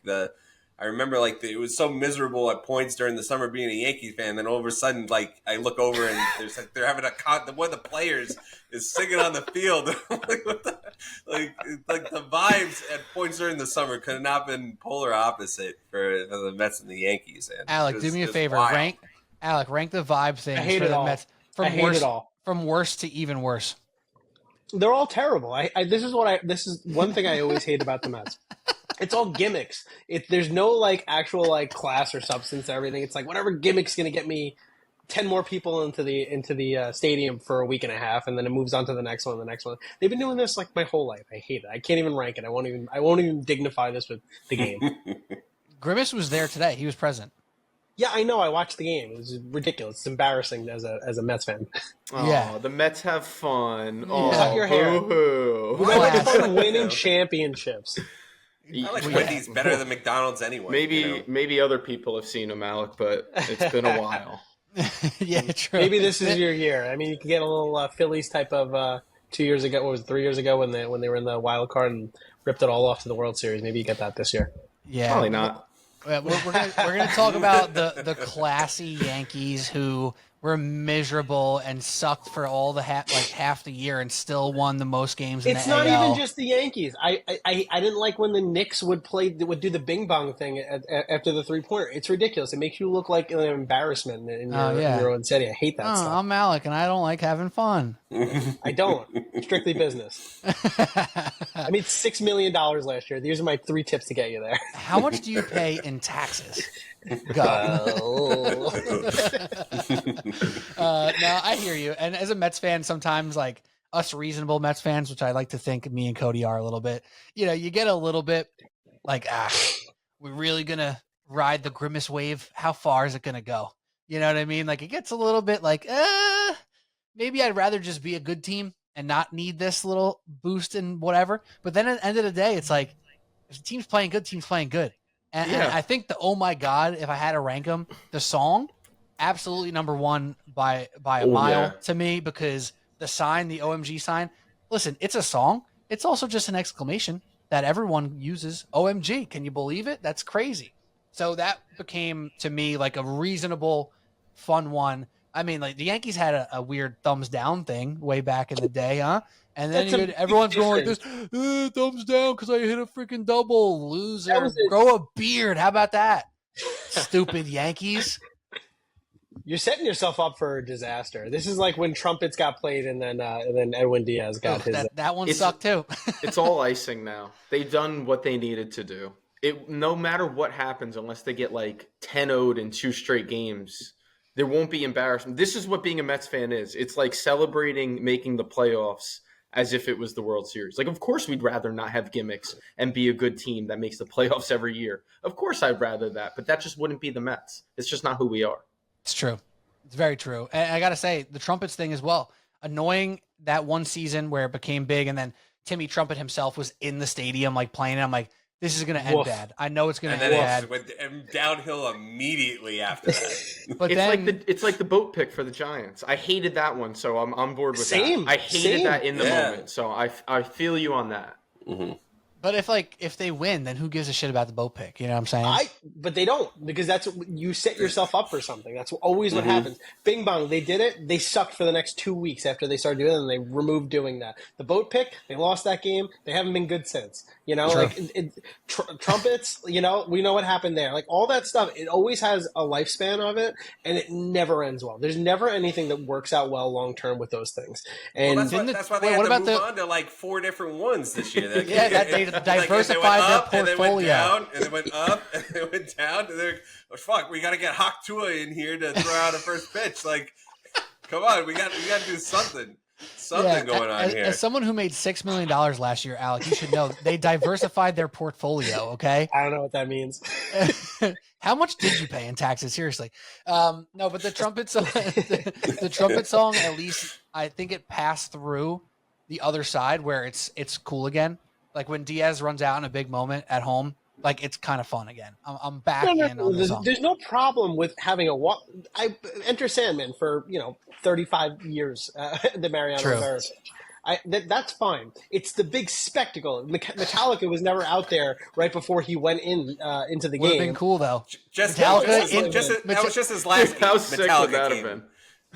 I remember like it was so miserable at points during the summer being a Yankees fan. Then all of a sudden, like I look over and there's like they're having one of the players is singing on the field. like the vibes at points during the summer could have not been polar opposite for the Mets and the Yankees. And Alec, do me a favor. Wild. Rank the vibe things I hate for it the all. Mets I hate it all. From worst to even worse. They're all terrible. This is one thing I always hate about the Mets. It's all gimmicks. There's no like actual like class or substance to everything. It's like whatever gimmick's going to get me 10 more people into the stadium for a week and a half, and then it moves on to the next one. They've been doing this like my whole life. I hate it. I can't even rank it. I won't even dignify this with the game. Grimace was there today. He was present. Yeah, I know. I watched the game. It was ridiculous. It's embarrassing as a Mets fan. Oh, yeah, the Mets have fun. Oh, cut your hair. Boo-hoo. We don't have fun winning championships. I like Wendy's better than McDonald's anyway. Maybe other people have seen him, Alec, but it's been a while. Yeah, true. Maybe this is your year. I mean, you can get a little Phillies type of 2 years ago. What was it, 3 years ago when they were in the wild card and ripped it all off to the World Series? Maybe you get that this year. Yeah, probably not. We're gonna talk about the classy Yankees who were miserable and sucked for all the half the year and still won the most games in It's the not AL. even just the Yankees. I didn't like when the Knicks would do the bing bong thing after the 3-pointer. It's ridiculous. It makes you look like an embarrassment in your own city. I hate that stuff. I'm Alec and I don't like having fun. I don't. Strictly business. I made $6 million last year. These are my 3 tips to get you there. How much do you pay in taxes? Go. No, I hear you. And as a Mets fan, sometimes like us reasonable Mets fans, which I like to think me and Cody are a little bit, you get a little bit like, we're really going to ride the Grimace wave. How far is it going to go? You know what I mean? Like it gets a little bit like, maybe I'd rather just be a good team and not need this little boost and whatever. But then at the end of the day, it's like, if the team's playing good, team's playing good. And I think the "Oh My God," if I had to rank them, the song, absolutely number one by a mile to me, because the sign, the OMG sign, listen, it's a song. It's also just an exclamation that everyone uses. OMG, can you believe it? That's crazy. So that became to me like a reasonable, fun one. I mean, like the Yankees had a weird thumbs down thing way back in the day, huh? And then everyone's going like this, thumbs down because I hit a freaking double. Loser. Grow a beard. How about that? Stupid Yankees. You're setting yourself up for a disaster. This is like when trumpets got played and then Edwin Diaz got his. That one sucked too. It's all icing now. They've done what they needed to do. No matter what happens, unless they get like 10-0'd in 2 straight games, there won't be embarrassment. This is what being a Mets fan is. It's like celebrating making the playoffs as if it was the World Series. Like, of course we'd rather not have gimmicks and be a good team that makes the playoffs every year. Of course I'd rather that, but that just wouldn't be the Mets. It's just not who we are. It's true. It's very true. And I got to say, the trumpets thing as well. Annoying that one season where it became big and then Timmy Trumpet himself was in the stadium like playing it. I'm like, this is going to end bad. I know it's going to end bad. And then it went downhill immediately after that. But it's like the boat pick for the Giants. I hated that one, so I'm on board with that. I hated that in the moment, so I feel you on that. Mm-hmm. But if they win, then who gives a shit about the boat pick? You know what I'm saying? But they don't, because that's you set yourself up for something. That's always what happens. Bing bong, they did it. They sucked for the next 2 weeks after they started doing it, and they removed doing that. The boat pick, they lost that game. They haven't been good since. You know, trumpets. You know, we know what happened there. Like all that stuff, it always has a lifespan of it, and it never ends well. There's never anything that works out well long term with those things. And that's why they had to move on to like 4 different ones this year. They diversified their portfolio. And they went up, and they went down, and they're like, fuck, we got to get Hawk Tua in here to throw out a first pitch. Like, come on, we got to do something going on here. As someone who made $6 million last year, Alec, you should know they diversified their portfolio. Okay, I don't know what that means. How much did you pay in taxes? Seriously, no. But the trumpet song, the trumpet song, at least I think it passed through the other side where it's cool again. Like when Diaz runs out in a big moment at home, like it's kind of fun again. I'm back in on the song. There's no problem with having a walk. I Enter Sandman for 35 years. The Mariano Rivera. That's fine. It's the big spectacle. Metallica was never out there right before he went into the game. Would have been cool though. That was just his last. How sick would that have been?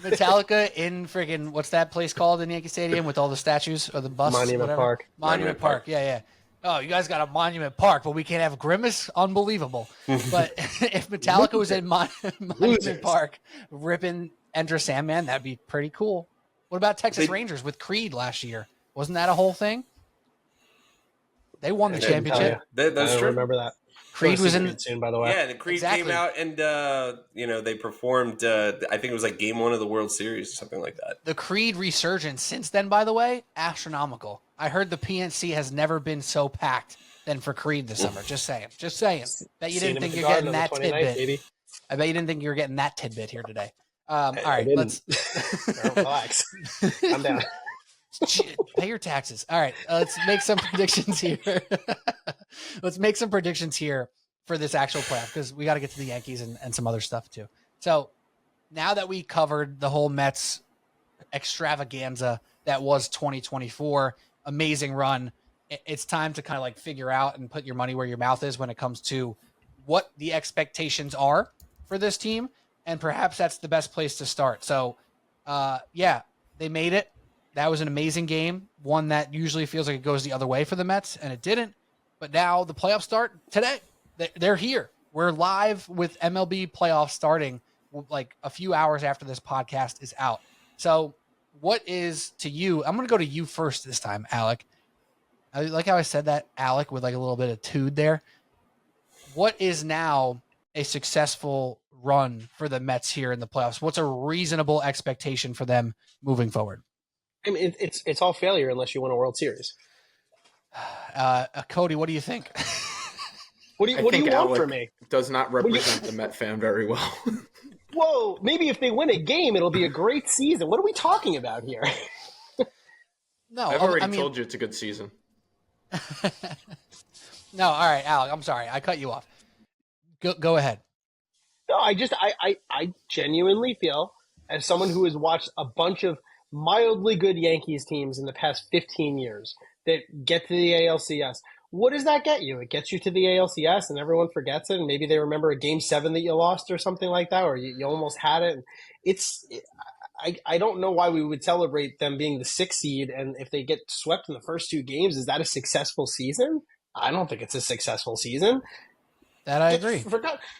Metallica in friggin' what's that place called in Yankee Stadium with all the statues or the busts? Monument Park. Monument Park. Yeah. Oh, you guys got a Monument Park, but we can't have Grimace? Unbelievable. But if Metallica was in Monument Park ripping Enter Sandman, that'd be pretty cool. What about Texas Rangers with Creed last year? Wasn't that a whole thing? They won the championship. That's true. I remember that. Creed was in soon, by the way. Yeah, the Creed came out and they performed. I think it was like Game 1 of the World Series or something like that. The Creed resurgence since then, by the way, astronomical. I heard the PNC has never been so packed than for Creed this summer. Just saying. Bet you didn't think you're getting that tidbit. Baby. I bet you didn't think you were getting that tidbit here today. All right, let's relax. I'm down. Pay your taxes. All right, let's make some predictions here. Let's make some predictions here for this actual playoff because we got to get to the Yankees and some other stuff too. So now that we covered the whole Mets extravaganza that was 2024, amazing run, it's time to kind of like figure out and put your money where your mouth is when it comes to what the expectations are for this team. And perhaps that's the best place to start. So, they made it. That was an amazing game, one that usually feels like it goes the other way for the Mets, and it didn't. But now the playoffs start today. They're here. We're live with MLB playoffs starting like a few hours after this podcast is out. So what is to you? I'm going to go to you first this time, Alec. I like how I said that, Alec, with like a little bit of tude there. What is now a successful run for the Mets here in the playoffs? What's a reasonable expectation for them moving forward? I mean, it's all failure unless you win a World Series. Cody, what do you think? What do you want Alec from me? Does not represent the Met fan very well. Whoa, maybe if they win a game, it'll be a great season. What are we talking about here? No, I've already told you it's a good season. No, all right, Alec, I'm sorry. I cut you off. Go ahead. No, I genuinely feel, as someone who has watched a bunch of mildly good Yankees teams in the past 15 years that get to the ALCS, what does that get you? It gets you to the ALCS and everyone forgets it, and maybe they remember a Game 7 that you lost or something like that, or you almost had it. I don't know why we would celebrate them being the 6th seed, and if they get swept in the first 2 games, is that a successful season? I don't think it's a successful season. That I agree.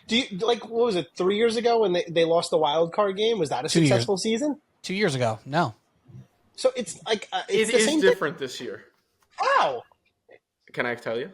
Do you what was it, 3 years ago when they lost the wild card game? Was that a successful season? 2 years ago, no. So it's like it is different this year. Wow. Can I tell you?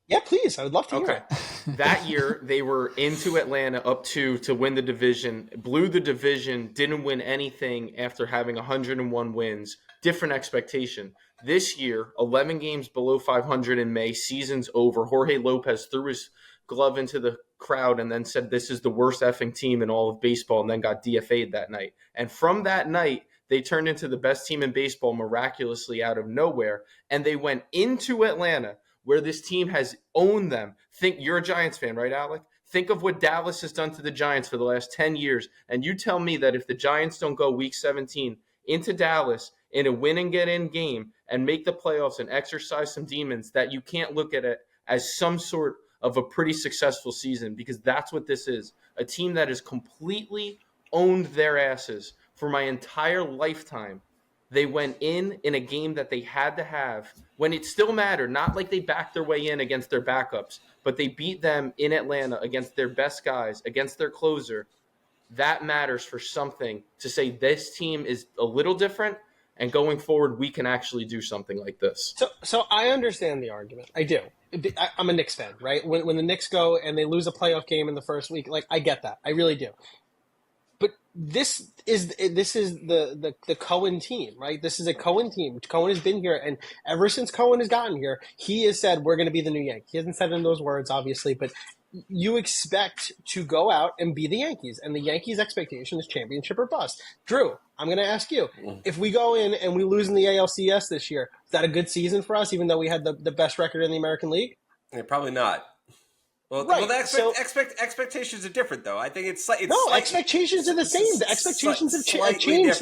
Yeah, please. I would love to hear it. That year, they were into Atlanta up to win the division, blew the division, didn't win anything after having 101 wins. Different expectation. This year, 11 games below 500 in May, season's over. Jorge Lopez threw his glove into the crowd and then said this is the worst effing team in all of baseball and then got DFA'd that night. And from that night, they turned into the best team in baseball miraculously out of nowhere. And they went into Atlanta where this team has owned them. Think you're a Giants fan, right, Alec? Think of what Dallas has done to the Giants for the last 10 years. And you tell me that if the Giants don't go week 17 into Dallas in a win and get in game and make the playoffs and exercise some demons, that you can't look at it as some sort of a pretty successful season, because that's what this is. A team that has completely owned their asses for my entire lifetime. They went in a game that they had to have when it still mattered, not like they backed their way in against their backups, but they beat them in Atlanta against their best guys, against their closer. That matters for something to say this team is a little different, and going forward, we can actually do something like this. So I understand the argument. I do. I'm a Knicks fan, right? When the Knicks go and they lose a playoff game in the first week, like, I get that. I really do. But this is the Cohen team, right? This is a Cohen team. Cohen has been here, and ever since Cohen has gotten here, he has said, we're going to be the new Yankees. He hasn't said it in those words, obviously, but you expect to go out and be the Yankees, and the Yankees' expectation is championship or bust. Drew, I'm going to ask you, if we go in and we lose in the ALCS this year, is that a good season for us, even though we had the best record in the American League? Yeah, probably not. Well, right. the expectations are different, though. I think it's expectations are the same. The expectations have changed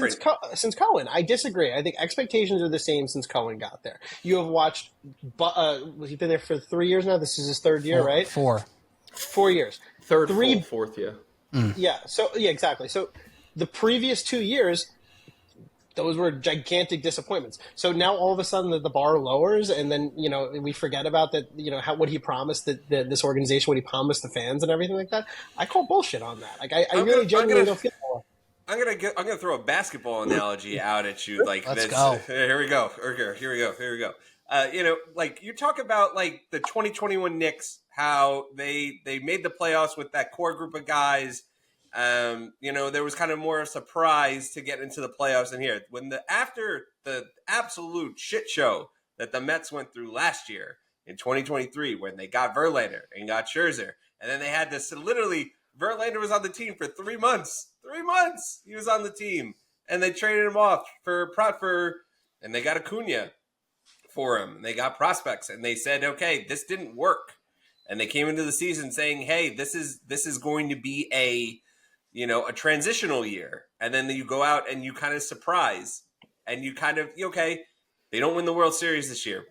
since Cohen. I disagree. I think expectations are the same since Cohen got there. You have watched. He's been there for 3 years now. This is his third year, right? 4 years. Fourth, yeah. Yeah. So yeah, exactly. So the previous 2 years, those were gigantic disappointments. So now all of a sudden the bar lowers, and then we forget about that. What he promised this organization, what he promised the fans, and everything like that. I call bullshit on that. Like I really genuinely don't feel that way. I'm gonna throw a basketball analogy out at you. Like, let's go. Here we go. Here we go. Like you talk about like the 2021 Knicks, how they made the playoffs with that core group of guys. There was kind of more a surprise to get into the playoffs in here. After the absolute shit show that the Mets went through last year in 2023, when they got Verlander and got Scherzer, and then they had this literally Verlander was on the team for 3 months. 3 months he was on the team, and they traded him off and they got Acuna for him. And they got prospects, and they said, okay, this didn't work, and they came into the season saying, hey, this is going to be a transitional year. And then you go out and you kind of surprise, and you kind of, okay, they don't win the World Series this year.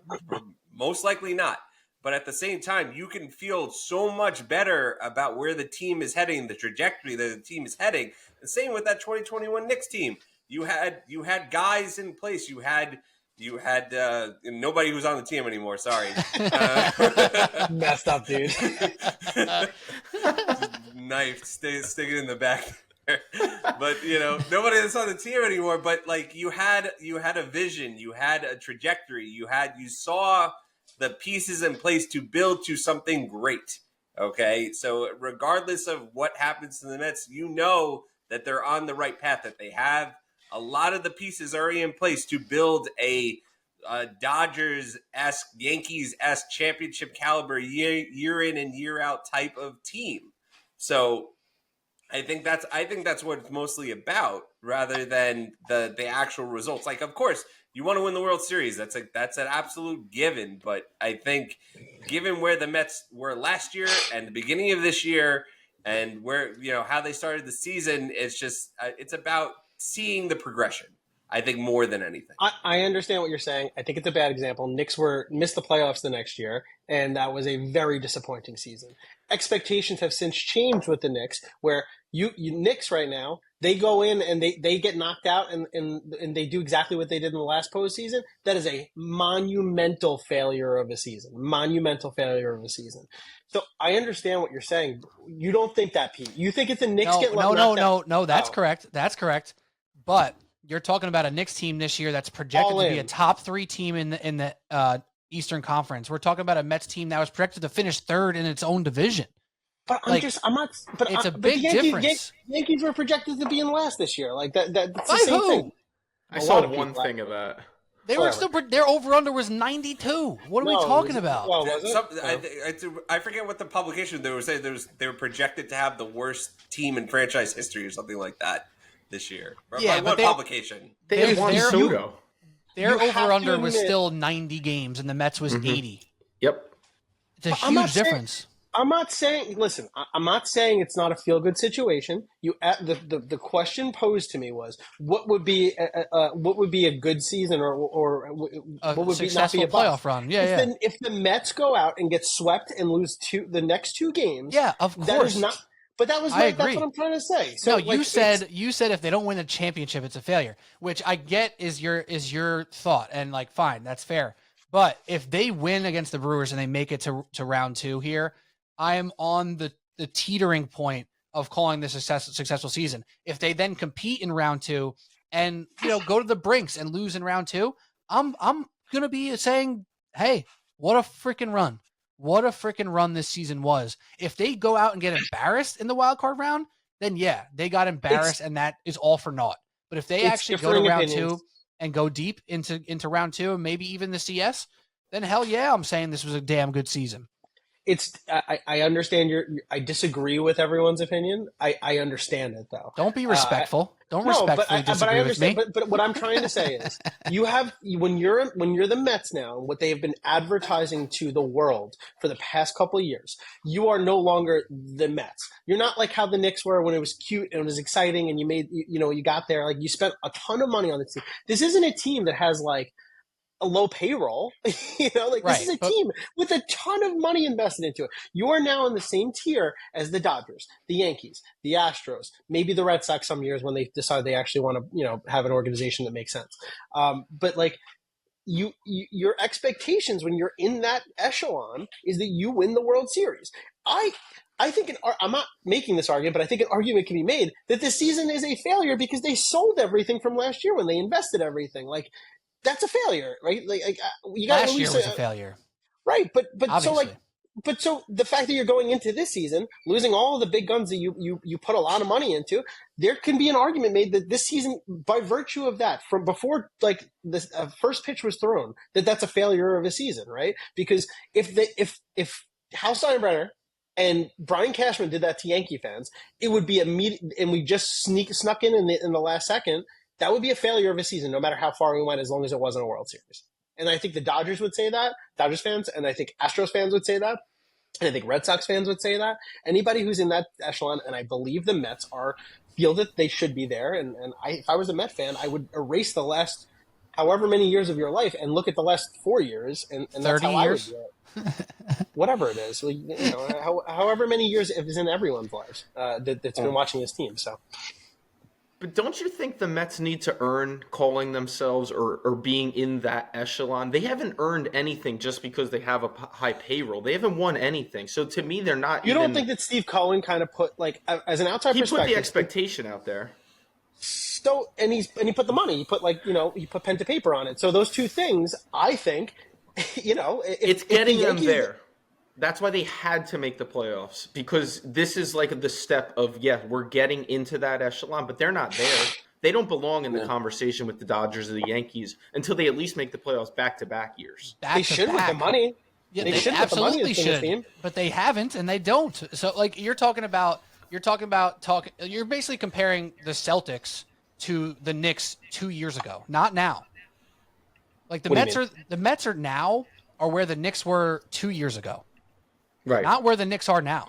Most likely not. But at the same time, you can feel so much better about where the team is heading, the trajectory that the team is heading. The same with that 2021 Knicks team. You had guys in place. You had nobody who's on the team anymore. Sorry. Messed up, dude. Knife sticking in the back there. But nobody that's on the team anymore. But like you had a vision, you had a trajectory, you saw the pieces in place to build to something great. Okay, so regardless of what happens to the Mets, that they're on the right path. That they have a lot of the pieces already in place to build a Dodgers-esque, Yankees-esque championship caliber year in and year out type of team. So I think that's what it's mostly about, rather than the actual results. Like, of course, you want to win the World Series. That's an absolute given. But I think, given where the Mets were last year and the beginning of this year, and where how they started the season, it's about seeing the progression. I think more than anything. I understand what you're saying. I think it's a bad example. Knicks missed the playoffs the next year, and that was a very disappointing season. Expectations have since changed with the Knicks, where you Knicks right now, they go in and they get knocked out and they do exactly what they did in the last postseason. That is a monumental failure of a season. So I understand what you're saying. You don't think that, Pete. You think if the Knicks get knocked out? No, that's correct. That's correct. But you're talking about a Knicks team this year that's projected to be a top 3 team in the Eastern Conference. We're talking about a Mets team that was projected to finish third in its own division. But it's a big difference. Yankees were projected to be in last this year. Like that's the same thing. I saw one thing of that. Their over-under was 92. What are we talking about? Well, was it? I forget what the publication they were saying. They were projected to have the worst team in franchise history or something like that this year. Yeah, but publication. They won Soto. Their over-under was still 90 games, and the Mets was 80. Yep. It's a huge difference. I'm not saying. Listen, I'm not saying it's not a feel good situation. The question posed to me was what would be a good season or A what would be not be successful a bust? playoff run. Yeah, If the Mets go out and get swept and lose the next two games, yeah. Of course. that is not. But that was I agree. that's what I'm trying to say. So no, you said if they don't win the championship, it's a failure, which I get is your thought, and like fine, that's fair. But if they win against the Brewers and they make it to round 2 here, I am on the teetering point of calling this a successful season. If they then compete in round 2 and go to the Brinks and lose in round 2, I'm gonna be saying, hey, what a freaking run. What a freaking run this season was. If they go out and get embarrassed in the wild card round, then yeah, they got embarrassed and that is all for naught. But if they actually go to round 2 and go deep into round 2 and maybe even the CS, then hell yeah, I'm saying this was a damn good season. I understand I disagree with everyone's opinion. I understand it though. Don't be respectful. Don't respectfully disagree with me. But what I'm trying to say is, when you're the Mets now, and what they have been advertising to the world for the past couple of years, you are no longer the Mets. You're not like how the Knicks were when it was cute and it was exciting, and you got there, like you spent a ton of money on this team. This isn't a team that has like a low payroll, this is a team with a ton of money invested into it. You are now in the same tier as the Dodgers, the Yankees, the Astros, maybe the Red Sox some years when they decide they actually want to, have an organization that makes sense. But like your expectations when you're in that echelon is that you win the World Series. I think I'm not making this argument, but I think an argument can be made that this season is a failure because they sold everything from last year when they invested everything. Like, that's a failure, right? You got last year was a failure, right? But obviously. so the fact that you're going into this season losing all of the big guns that you put a lot of money into, there can be an argument made that this season, by virtue of that, from before like the first pitch was thrown, that's a failure of a season, right? Because if Hal Steinbrenner and Brian Cashman did that to Yankee fans, it would be immediate, and we just snuck in the last second. That would be a failure of a season, no matter how far we went, as long as it wasn't a World Series. And I think the Dodgers would say that, Dodgers fans, and I think Astros fans would say that, and I think Red Sox fans would say that. Anybody who's in that echelon, and I believe the Mets feel that they should be there. And if I was a Met fan, I would erase the last however many years of your life and look at the last 4 years, and that's 30 how years? I would do it. Whatever it is, however many years it is in everyone's lives that's been watching this team. So. But don't you think the Mets need to earn calling themselves or being in that echelon? They haven't earned anything just because they have a high payroll. They haven't won anything. So to me, they're not. You don't think that Steve Cohen kind of put, like, as an outside perspective, he put the expectation out there. So and he put the money. He put he put pen to paper on it. So those two things, I think, it's getting them there. That's why they had to make the playoffs, because this is like the step of, we're getting into that echelon, but they're not there. They don't belong in the conversation with the Dodgers or the Yankees until they at least make the playoffs back-to-back years. They should with the money. Yeah, they absolutely should, but they haven't, and they don't. So, like, you're basically comparing the Celtics to the Knicks 2 years ago, not now. Like the Mets are now where the Knicks were 2 years ago. Right. Not where the Knicks are now.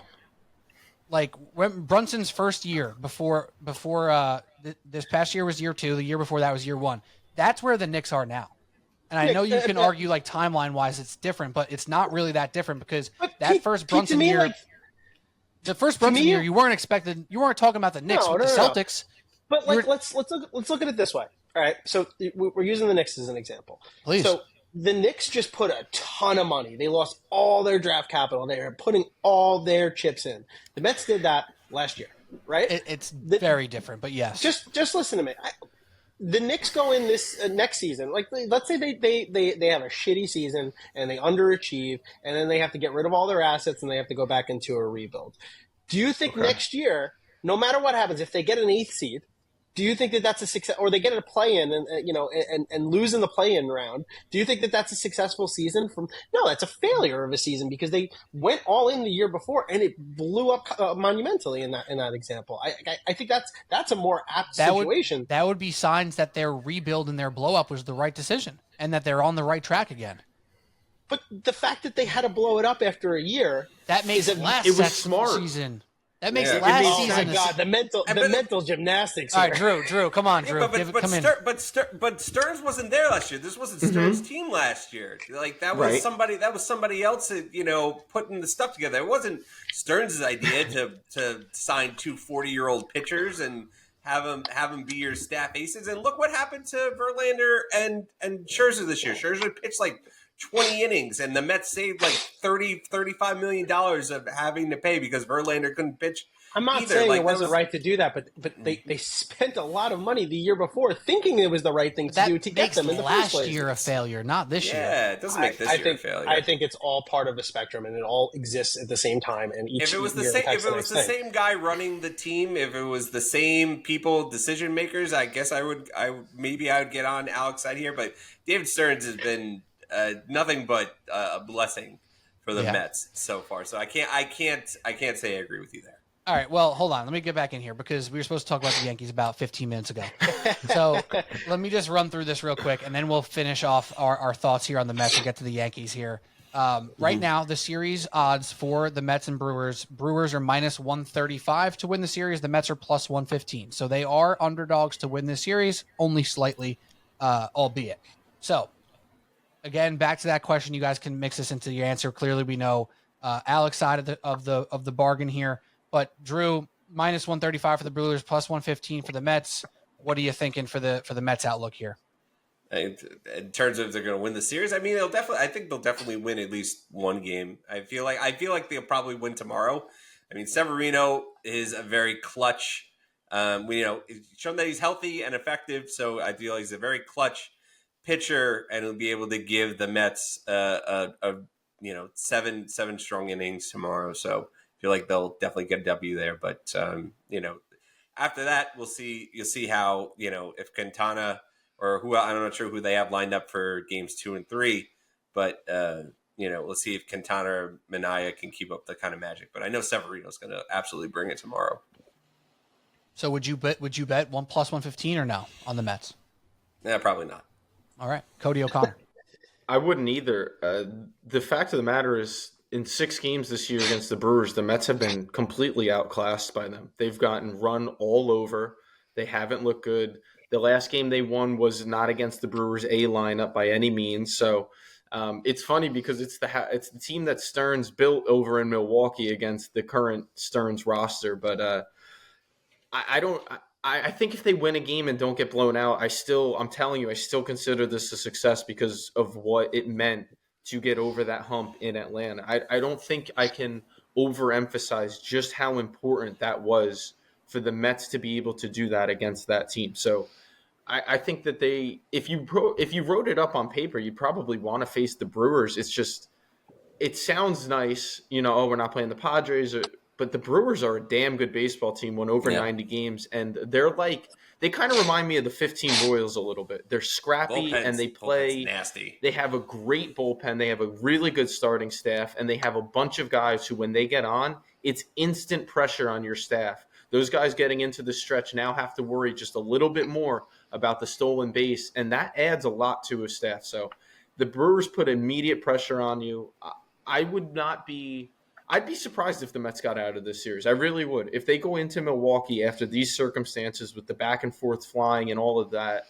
Like when Brunson's first year before this past year was year 2, the year before that was year 1. That's where the Knicks are now. And I know you can argue like timeline wise it's different, but it's not really that different because first Brunson year, the first Brunson year, you weren't talking about the Knicks with the Celtics. But like let's look at it this way. All right, so we're using the Knicks as an example. Please. So the Knicks just put a ton of money. They lost all their draft capital. They are putting all their chips in. The Mets did that last year, right? It's very different, but yes. Just listen to me. The Knicks go in this next season. Like, let's say they have a shitty season and they underachieve, and then they have to get rid of all their assets and they have to go back into a rebuild. Do you think next year, no matter what happens, if they get an 8th seed, do you think that that's a success, or they get a play-in and lose in the play-in round? Do you think that that's a successful season? No, that's a failure of a season because they went all in the year before and it blew up monumentally in that example. I think that's a more apt situation. That would be signs that their rebuild and their blow-up was the right decision and that they're on the right track again. But the fact that they had to blow it up after a year, that makes it was smart season. That makes Yeah. last oh season. my god, the mental gymnastics. All Here. right, Drew, come on, Drew. But Stearns wasn't there last year. This wasn't Stearns' team last year. Like that was Right. somebody. That was somebody else. Putting the stuff together. It wasn't Stearns' idea to sign 2 40-year-old pitchers and have them be your staff aces. And look what happened to Verlander and Scherzer this year. Scherzer pitched like 20 innings, and the Mets saved like $35 million of having to pay because Verlander couldn't pitch. I'm not either. saying Like, it wasn't right to do that, but they spent a lot of money the year before thinking it was the right thing to do to get them in the first last place. year a failure, not this year. Yeah, it doesn't make this year a failure. I think it's all part of a spectrum, and it all exists at the same time. And each If it was the year same, affects if it was the next thing. same guy running the team, if it was the same people, decision makers, I guess I would get on Alex's side here. But David Stearns has been nothing but a blessing for the Mets so far. So I can't say I agree with you there. All right, well, hold on. Let me get back in here because we were supposed to talk about the Yankees about 15 minutes ago. So let me just run through this real quick, and then we'll finish off our thoughts here on the Mets and get to the Yankees here. Right now, the series odds for the Mets and Brewers are minus 135 to win the series. The Mets are plus 115. So they are underdogs to win this series, only slightly, albeit. So, again, back to that question. You guys can mix this into your answer. Clearly, we know Alex's side of the bargain here. But Drew, minus 135 for the Brewers, plus 115 for the Mets. What are you thinking for the Mets outlook here? In terms of if they're going to win the series, I mean, I think they'll definitely win at least one game. I feel like they'll probably win tomorrow. I mean, Severino is a very clutch. He's shown that he's healthy and effective, so I feel like he's a very clutch pitcher, and he'll be able to give the Mets seven strong innings tomorrow. So I feel like they'll definitely get a W there. But after that, we'll see. You'll see how if Quintana or who, I'm not sure who they have lined up for games 2 and 3, but we'll see if Quintana or Minaya can keep up the kind of magic. But I know Severino's going to absolutely bring it tomorrow. So would you bet 1 plus 115 or no on the Mets? Yeah, probably not. All right, Cody O'Connor. I wouldn't either. The fact of the matter is, in 6 games this year against the Brewers, the Mets have been completely outclassed by them. They've gotten run all over. They haven't looked good. The last game they won was not against the Brewers A lineup by any means. So it's funny because it's the team that Stearns built over in Milwaukee against the current Stearns roster. But I think if they win a game and don't get blown out, I'm telling you, I still consider this a success because of what it meant to get over that hump in Atlanta. I don't think I can overemphasize just how important that was for the Mets to be able to do that against that team. So I think that if you wrote it up on paper, you'd probably want to face the Brewers. It's just, it sounds nice, we're not playing the Padres, but the Brewers are a damn good baseball team, won over 90 games, and they kind of remind me of the 15 Royals a little bit. They're scrappy and they play nasty. They have a great bullpen. They have a really good starting staff, and they have a bunch of guys who, when they get on, it's instant pressure on your staff. Those guys getting into the stretch now have to worry just a little bit more about the stolen base, and that adds a lot to a staff. So the Brewers put immediate pressure on you. I'd be surprised if the Mets got out of this series. I really would. If they go into Milwaukee after these circumstances with the back and forth flying and all of that,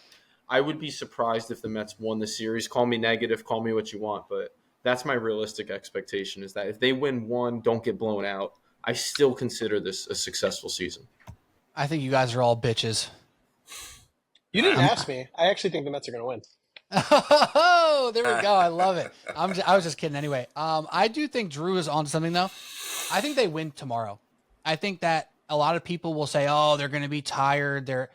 I would be surprised if the Mets won the series. Call me negative, call me what you want, but that's my realistic expectation, is that if they win one, don't get blown out, I still consider this a successful season. I think you guys are all bitches. You didn't ask me. I actually think the Mets are going to win. Oh, there we go. I love it. I was just kidding anyway. I do think Drew is on something, though. I think they win tomorrow. I think that a lot of people will say, oh, they're going to be tired. Their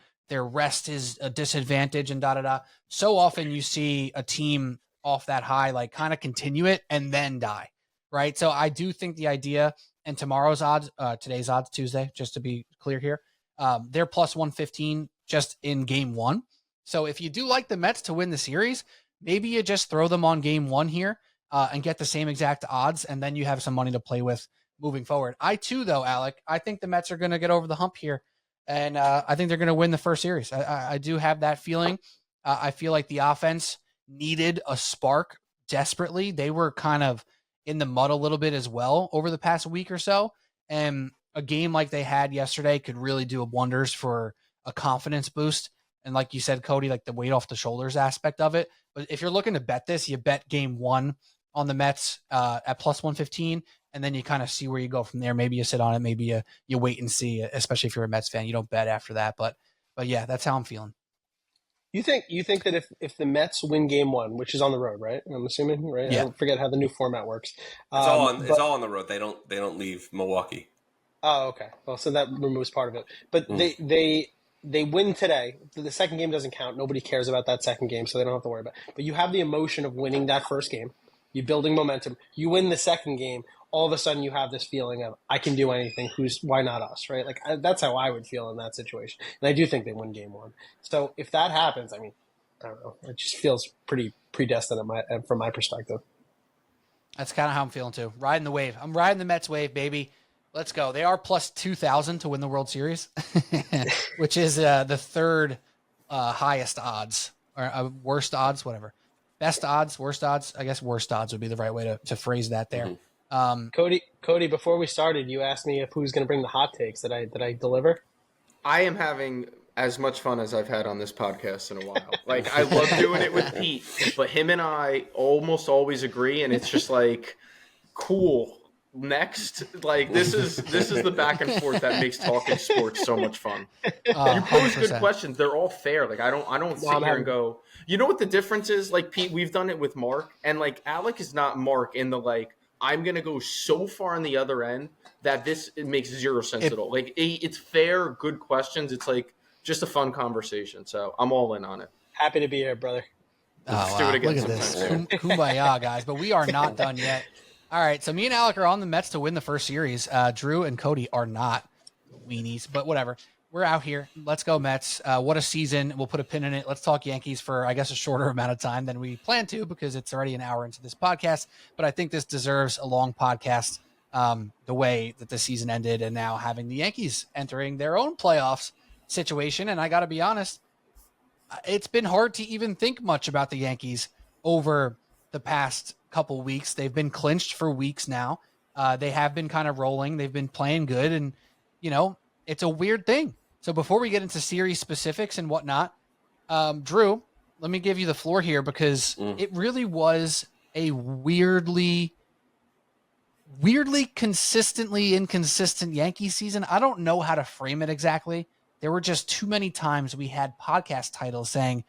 rest is a disadvantage and da-da-da. So often you see a team off that high, like kind of continue it and then die, right? So I do think the idea, and tomorrow's odds, today's odds, Tuesday, just to be clear here, they're plus 115 just in game 1. So if you do like the Mets to win the series, maybe you just throw them on game 1 here and get the same exact odds, and then you have some money to play with moving forward. I too, though, Alec, I think the Mets are going to get over the hump here, and I think they're going to win the first series. I do have that feeling. I feel like the offense needed a spark desperately. They were kind of in the mud a little bit as well over the past week or so. And a game like they had yesterday could really do wonders for a confidence boost. And like you said, Cody, like the weight off the shoulders aspect of it. But if you're looking to bet this, you bet game one on the Mets at plus 115, and then you kind of see where you go from there. Maybe you sit on it, maybe you wait and see, especially if you're a Mets fan. You don't bet after that. But yeah, that's how I'm feeling. You think that if the Mets win game one, which is on the road, right? I'm assuming, right? Yeah. I forget how the new format works. It's all on the road. They don't leave Milwaukee. Oh, okay. Well, so that removes part of it. But they win today. The second game doesn't count. Nobody cares about that second game, so they don't have to worry about it. But you have the emotion of winning that first game. You're building momentum. You win the second game. All of a sudden, you have this feeling of, I can do anything. Why not us, right? Like, that's how I would feel in that situation. And I do think they win game one. So if that happens, I mean, I don't know. It just feels pretty predestined from my perspective. That's kind of how I'm feeling too. Riding the wave. I'm riding the Mets wave, baby. Let's go. They are plus 2,000 to win the World Series, which is the third highest odds, or worst odds, whatever. Best odds, worst odds. I guess worst odds would be the right way to phrase that there. Cody, before we started, you asked me if who's going to bring the hot takes. Did I deliver? I am having as much fun as I've had on this podcast in a while. Like, I love doing it with Pete, but him and I almost always agree, and it's just like, cool. Next, like this is the back and forth that makes talking sports so much fun. You pose good questions; they're all fair. Like I don't sit here and go, you know what the difference is? Like Pete, we've done it with Mark, and like Alec is not Mark in the like I'm gonna go so far on the other end that it makes zero sense at all. Like it's fair, good questions. It's like just a fun conversation. So I'm all in on it. Happy to be here, brother. Let's do it again. Look at this, kumbaya, guys! But we are not done yet. All right, so me and Alec are on the Mets to win the first series. Drew and Cody are not weenies, but whatever. We're out here. Let's go Mets. What a season. We'll put a pin in it. Let's talk Yankees for, I guess, a shorter amount of time than we planned to because it's already an hour into this podcast. But I think this deserves a long podcast the way that the season ended and now having the Yankees entering their own playoffs situation. And I got to be honest, it's been hard to even think much about the Yankees over the past couple weeks. They've been clinched for weeks now. They have been kind of rolling. They've been playing good, and it's a weird thing. So before we get into series specifics and whatnot, Drew, let me give you the floor here because it really was a weirdly consistently inconsistent Yankee season. I don't know how to frame it exactly. There were just too many times we had podcast titles saying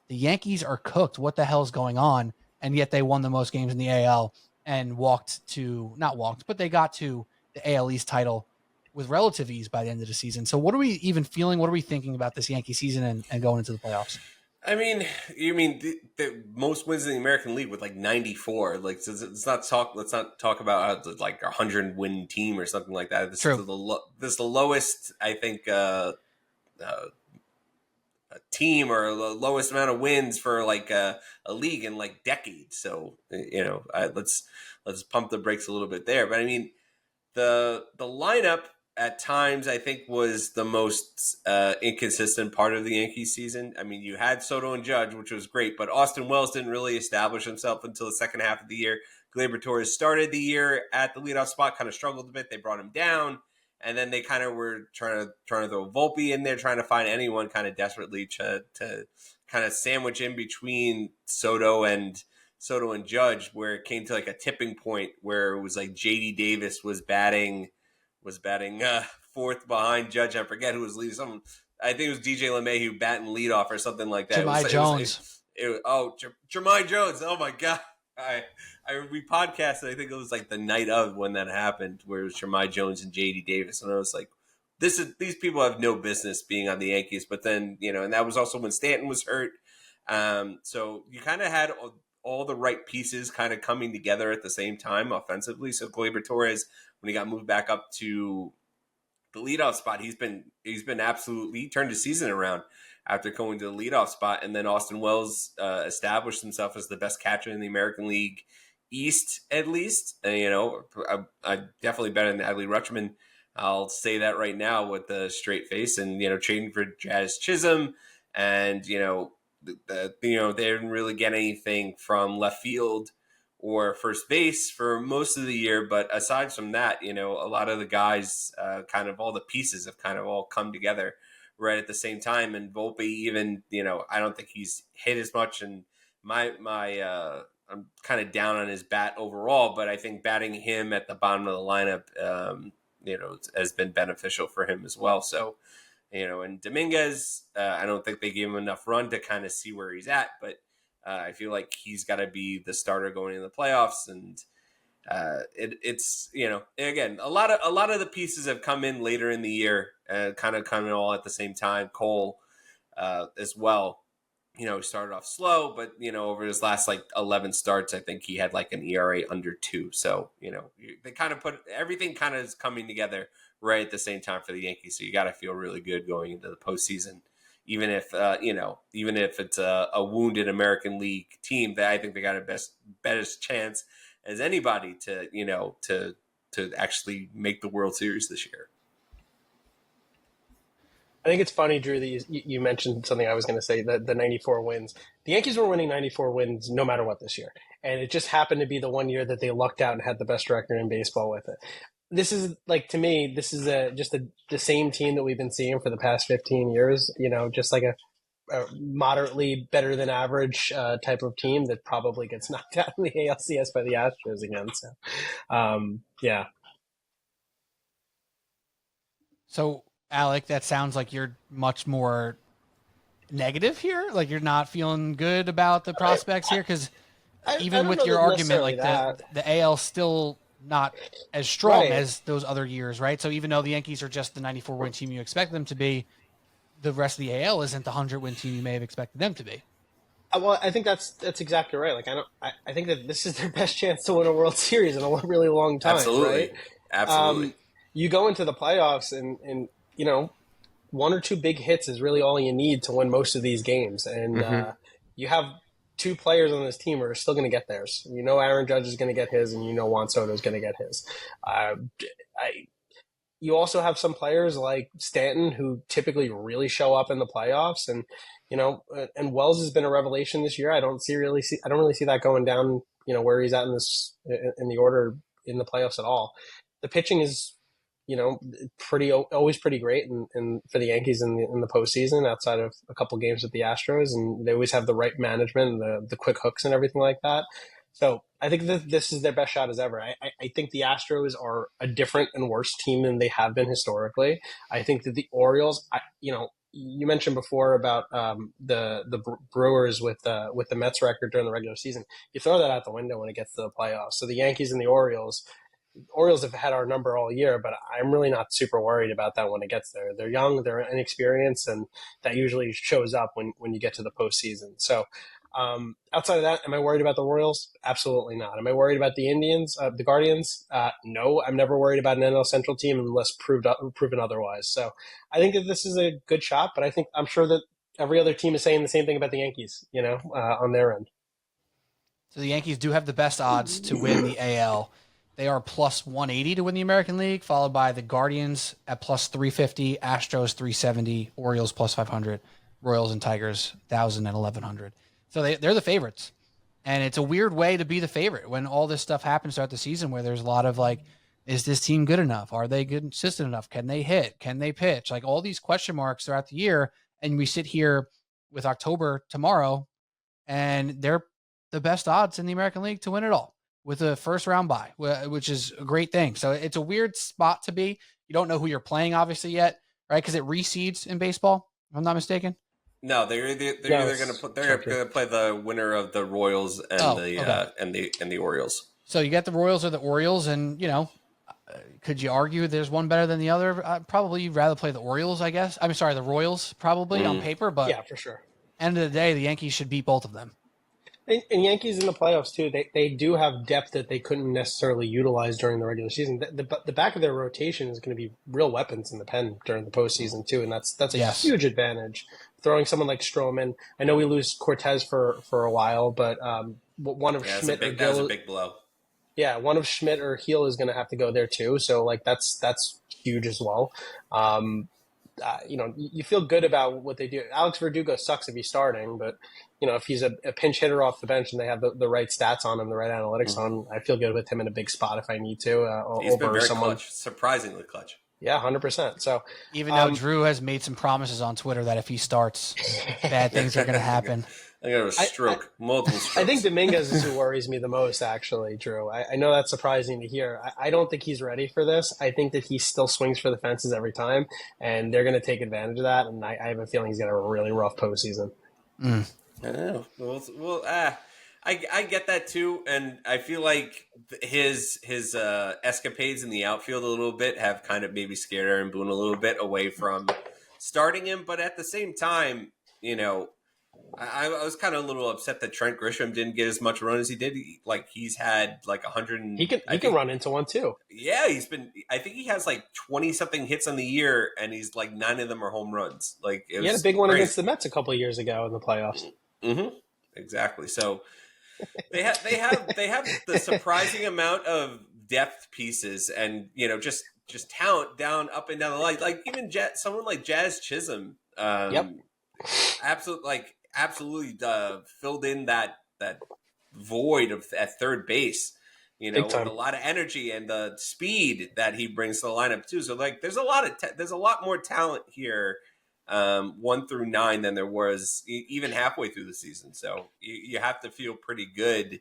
the Yankees are cooked. What the hell is going on? And yet they won the most games in the AL and they got to the AL East title with relative ease by the end of the season. So what are we even feeling? What are we thinking about this Yankee season and going into the playoffs? I mean, you mean the most wins in the American League with like 94. Like, let's not talk about how it's like a 100-win team or something like that. This is the lowest, I think, a team or the lowest amount of wins for like a league in like decades. So let's pump the brakes a little bit there. But I mean, the lineup at times I think was the most inconsistent part of the Yankees season. I mean, you had Soto and Judge, which was great, but Austin Wells didn't really establish himself until the second half of the year. Gleyber Torres started the year at the leadoff spot, kind of struggled a bit. They brought him down. And then they kind of were trying to throw Volpe in there, trying to find anyone kind of desperately to kind of sandwich in between Soto and Judge, where it came to like a tipping point where it was like J.D. Davis was batting fourth behind Judge. I forget who was leading. I think it was DJ LeMahieu batting leadoff or something like that. Jermaine Jones. Jermaine Jones. Oh my God. We podcasted, I think it was like the night of when that happened, where it was Jermaine Jones and J.D. Davis. And I was like, these people have no business being on the Yankees. But then, and that was also when Stanton was hurt. So you kind of had all the right pieces kind of coming together at the same time offensively. So Gleyber Torres, when he got moved back up to the leadoff spot, he turned his season around after going to the leadoff spot. And then Austin Wells established himself as the best catcher in the American League East, at least. And, I definitely better than Adley Rutschman. I'll say that right now with the straight face. And, trading for Jazz Chisholm. And, they didn't really get anything from left field or first base for most of the year. But aside from that, a lot of the guys, kind of all the pieces have kind of all come together right at the same time. And Volpe, even, I don't think he's hit as much. And I'm kind of down on his bat overall, but I think batting him at the bottom of the lineup, has been beneficial for him as well. So, and Dominguez, I don't think they gave him enough run to kind of see where he's at, but I feel like he's got to be the starter going into the playoffs. And it's again, a lot of the pieces have come in later in the year, kind of coming all at the same time. Cole as well. Started off slow, but over his last 11 starts, I think he had an ERA under 2. So they kind of put everything kind of is coming together right at the same time for the Yankees. So you got to feel really good going into the postseason, even if it's a wounded American League team. That I think they got a best chance as anybody to actually make the World Series this year. I think it's funny, Drew, that you mentioned something I was going to say, the 94 wins. The Yankees were winning 94 wins no matter what this year. And it just happened to be the one year that they lucked out and had the best record in baseball with it. This is, to me, this is the same team that we've been seeing for the past 15 years, just like a moderately better than average type of team that probably gets knocked out in the ALCS by the Astros again. So, yeah. So, Alec, that sounds like you're much more negative here. Like you're not feeling good about the prospects here, because even with your argument, the AL still not as strong as those other years, right? So even though the Yankees are just the 94 win team you expect them to be, the rest of the AL isn't the 100 win team you may have expected them to be. Well, I think that's exactly right. I think that this is their best chance to win a World Series in a really long time. Absolutely, right? Absolutely. You go into the playoffs and one or two big hits is really all you need to win most of these games. And you have two players on this team who are still going to get theirs. Aaron Judge is going to get his, and Juan Soto is going to get his. You also have some players like Stanton who typically really show up in the playoffs, and and Wells has been a revelation this year. I don't really see that going down, where he's at in the order in the playoffs at all. The pitching is always pretty great and for the Yankees in the postseason, outside of a couple games with the Astros, and they always have the right management and the quick hooks and everything like that. So I think that this is their best shot as ever. I think the Astros are a different and worse team than they have been historically. I think that the Orioles, you mentioned before about the Brewers with the Mets record during the regular season. You throw that out the window when it gets to the playoffs. So the Yankees and the Orioles have had our number all year, but I'm really not super worried about that when it gets there. They're young, they're inexperienced, and that usually shows up when you get to the postseason. So outside of that, am I worried about the Royals? Absolutely not. Am I worried about the Indians, the Guardians? No, I'm never worried about an NL Central team unless proven otherwise. So I think that this is a good shot, but I'm sure that every other team is saying the same thing about the Yankees, on their end. So the Yankees do have the best odds to win the AL. They are plus 180 to win the American League, followed by the Guardians at plus 350, Astros 370, Orioles plus 500, Royals and Tigers 1,000 and 1,100. So they're the favorites. And it's a weird way to be the favorite when all this stuff happens throughout the season, where there's a lot of is this team good enough? Are they good, consistent enough? Can they hit? Can they pitch? All these question marks throughout the year. And we sit here with October tomorrow, and they're the best odds in the American League to win it all, with a first round bye, which is a great thing. So it's a weird spot to be. You don't know who you're playing obviously yet, right? Because it reseeds in baseball, if I'm not mistaken. No, they're either going to play the winner of the Royals and the Orioles. So you get the Royals or the Orioles, and could you argue there's one better than the other? Probably you'd rather play the Orioles, I guess. I'm sorry, the Royals probably on paper, but yeah, for sure. End of the day, the Yankees should beat both of them. And Yankees in the playoffs too, they do have depth that they couldn't necessarily utilize during the regular season. The back of their rotation is going to be real weapons in the pen during the postseason too, and that's a huge advantage. Throwing someone like Stroman, I know we lose Cortez for a while, but one of Schmidt or Gill, that was a big blow. Yeah, one of Schmidt or Heel is going to have to go there too. So that's huge as well. you feel good about what they do. Alex Verdugo sucks if he's starting, but if he's a pinch hitter off the bench and they have the right stats on him, the right analytics on him, I feel good with him in a big spot if I need to. He's been very clutch, surprisingly clutch. Yeah, 100%. So even though Drew has made some promises on Twitter that if he starts, bad things are going to happen. I got a stroke, multiple strokes. I think Dominguez is who worries me the most, actually, Drew. I know that's surprising to hear. I don't think he's ready for this. I think that he still swings for the fences every time, and they're going to take advantage of that, and I have a feeling he's got a really rough postseason. I know. Well, I get that too, and I feel like his escapades in the outfield a little bit have kind of maybe scared Aaron Boone a little bit away from starting him, but at the same time, I was kind of a little upset that Trent Grisham didn't get as much run as he did. He's had 100. He can run into one too. Yeah, I think he has 20 something hits on the year, and he's 9 of them are home runs. He had a big one against the Mets a couple of years ago in the playoffs. Mm-hmm. Exactly. So they have the surprising amount of depth pieces, and just talent up and down the line. Even someone like Jazz Chisholm. Absolutely filled in that void at third base, with a lot of energy and the speed that he brings to the lineup too. So there's a lot more talent here, 1 through 9 than there was even halfway through the season. So you have to feel pretty good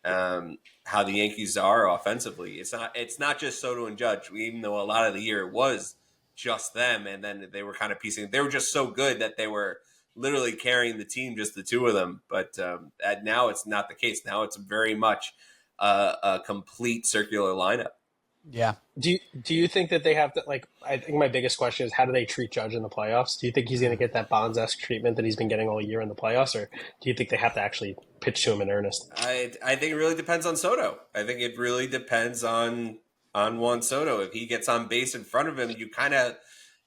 how the Yankees are offensively. It's not just Soto and Judge, even though a lot of the year it was just them, and then they were kind of piecing. They were just so good that they were literally carrying the team, just the two of them. But now it's not the case. Now it's very much a complete circular lineup. Yeah. Do you think that they have to I think my biggest question is, how do they treat Judge in the playoffs? Do you think he's going to get that Bonds-esque treatment that he's been getting all year in the playoffs, or do you think they have to actually pitch to him in earnest? I think it really depends on Soto. I think it really depends on Juan Soto. If he gets on base in front of him,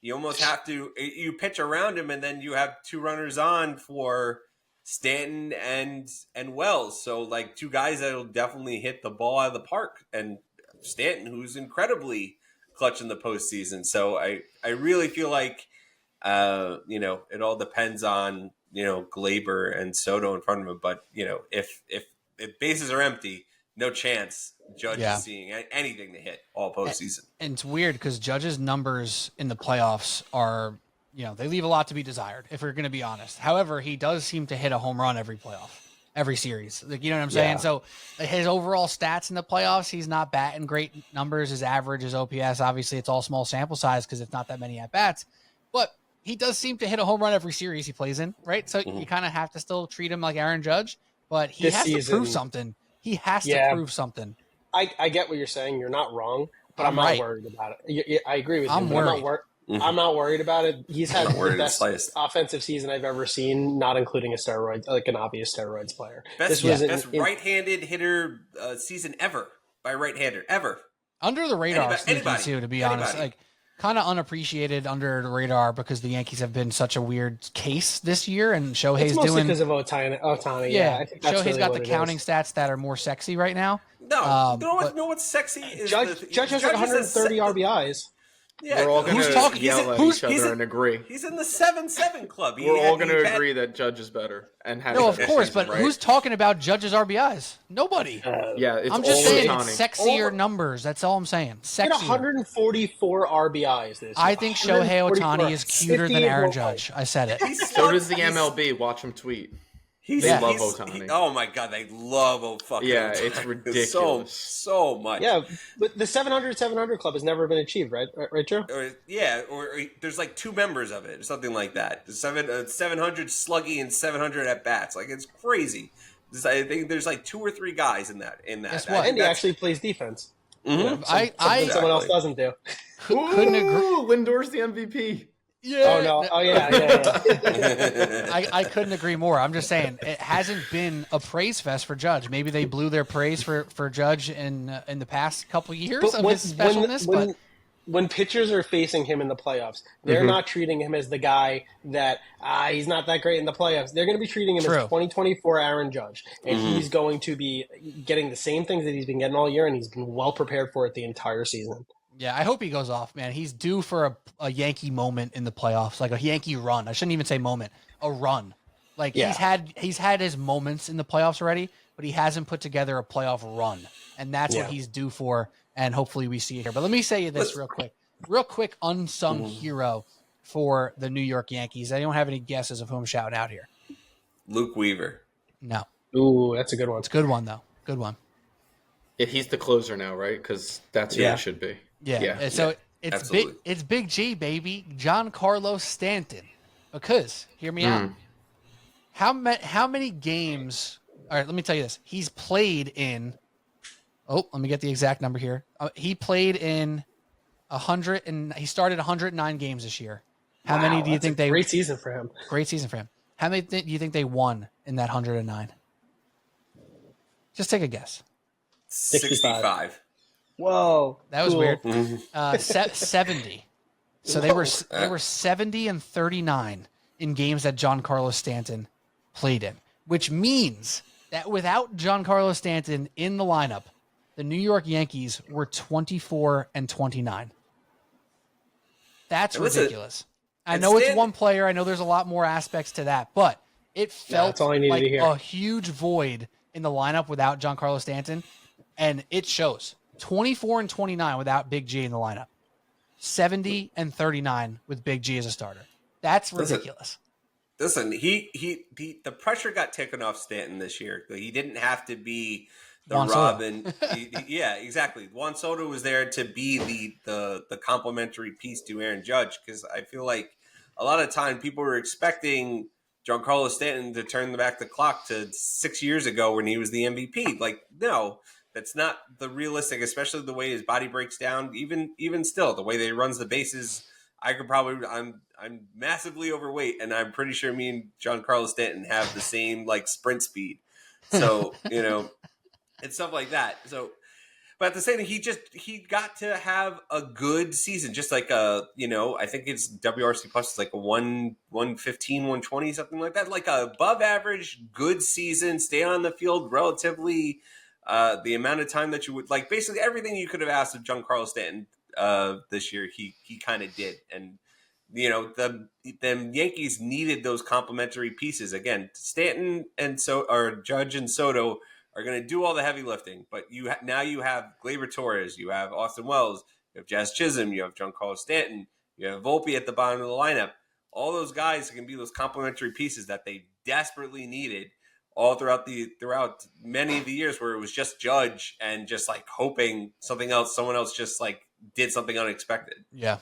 you almost have to you pitch around him, and then you have 2 runners on for Stanton and Wells. So two guys that'll definitely hit the ball out of the park, and Stanton, who's incredibly clutch in the postseason. So I really feel like it all depends on Glaber and Soto in front of him. But if bases are empty, no chance Judge is seeing anything to hit all postseason. And it's weird because Judge's numbers in the playoffs are, they leave a lot to be desired, if we're going to be honest. However, he does seem to hit a home run every playoff, every series. You know what I'm saying? So his overall stats in the playoffs, he's not batting great numbers. His average, his OPS, obviously it's all small sample size because it's not that many at-bats. But he does seem to hit a home run every series he plays in, right? So you kind of have to still treat him like Aaron Judge, but he has to prove something. He has to prove something. I get what you're saying. You're not wrong, but I'm not worried about it. I agree with you. I'm worried. I'm not worried about it. He's had the best offensive season I've ever seen, not including an obvious steroids player. Best right-handed hitter season ever by right-hander ever. Under the radar, too, to be honest. Kind of unappreciated under the radar because the Yankees have been such a weird case this year, and Shohei's mostly because of Ohtani. Yeah, I think that's Shohei's got the counting stats that are more sexy right now. No, what's sexy is Judge has 130 RBIs. Yeah, we're all going to yell at each other and agree. He's in the 7-7 club. We're all going to agree that Judge is better. No, of course, but who's talking about Judge's RBIs? Nobody. It's I'm just saying it's sexier numbers. That's all I'm saying. Sexier. 144 RBIs this year. I think Shohei Ohtani is cuter than Aaron Judge. I said it. So does the MLB. Watch him tweet. They love Ohtani. Oh my God, they love Ohtani. Yeah, it's ridiculous. So much. Yeah, but the 700 club has never been achieved, right, Joe? Or there's 2 members of it, or something like that. 700 sluggy and 700 at bats. It's crazy. I think there's 2 or 3 guys in that. Guess what? And he actually plays defense. Mm-hmm. Someone else doesn't do. Couldn't agree. Lindor's the MVP. Yeah. Oh no. Oh yeah. I couldn't agree more. I'm just saying it hasn't been a praise fest for Judge. Maybe they blew their praise for Judge in the past couple years of his specialness. When pitchers are facing him in the playoffs, they're not treating him as the guy that he's not that great in the playoffs. They're going to be treating him as 2024 Aaron Judge, and he's going to be getting the same things that he's been getting all year, and he's been well prepared for it the entire season. Yeah, I hope he goes off, man. He's due for a Yankee moment in the playoffs, like a Yankee run. I shouldn't even say moment, a run. Like Yeah. he's had his moments in the playoffs already, but he hasn't put together a playoff run, and that's what he's due for. And hopefully we see it here. But let me say this real quick, unsung hero for the New York Yankees. Anyone have any guesses of who I'm shouting out here? Luke Weaver. No. Ooh, that's a good one. It's a good one though. Good one. Yeah, he's the closer now, right? Because that's who it should be. Yeah. So it's absolutely. It's Big G, baby. Giancarlo Stanton. Because hear me out. How many games? All right, let me tell you this. He's played in. Oh, let me get the exact number here. He played in 100 and he started 109 games this year. How many do you think they? Great season for him. Great season for him. How many do you think they won in that 109? Just take a guess. 65. Whoa, that was cool. weird. 70. So they were 70 and 39 in games that Giancarlo Stanton played in, which means that without Giancarlo Stanton in the lineup, the New York Yankees were 24 and 29. That's ridiculous. I know it's one player. I know there's a lot more aspects to that, but it felt like a huge void in the lineup without Giancarlo Stanton, and it shows. 24 and 29 without Big G in the lineup. 70 and 39 with Big G as a starter. That's ridiculous. Listen, the pressure got taken off Stanton this year. He didn't have to be the Juan Robin. Yeah, exactly. Juan Soto was there to be the complementary piece to Aaron Judge, because I feel like a lot of time people were expecting Giancarlo Stanton to turn back the clock to 6 years ago when he was the MVP. Like, no, that's not the realistic, especially the way his body breaks down. Even still, the way that he runs the bases, I'm massively overweight, and I'm pretty sure me and Giancarlo Stanton have the same like sprint speed. So, and stuff like that. So, but at the same time, he got to have a good season, just like I think it's WRC plus is like a 115, 120, something like that, like a above average good season. Stay on the field relatively the amount of time that you would like. Basically, everything you could have asked of Giancarlo Stanton this year, he kind of did. And the Yankees needed those complementary pieces. Again, Stanton and Judge and Soto are going to do all the heavy lifting, but now you have Gleyber Torres, you have Austin Wells, you have Jazz Chisholm, you have Giancarlo Stanton, you have Volpe at the bottom of the lineup. All those guys can be those complementary pieces that they desperately needed all throughout many of the years where it was just Judge and just like hoping someone else just like did something unexpected. Yeah.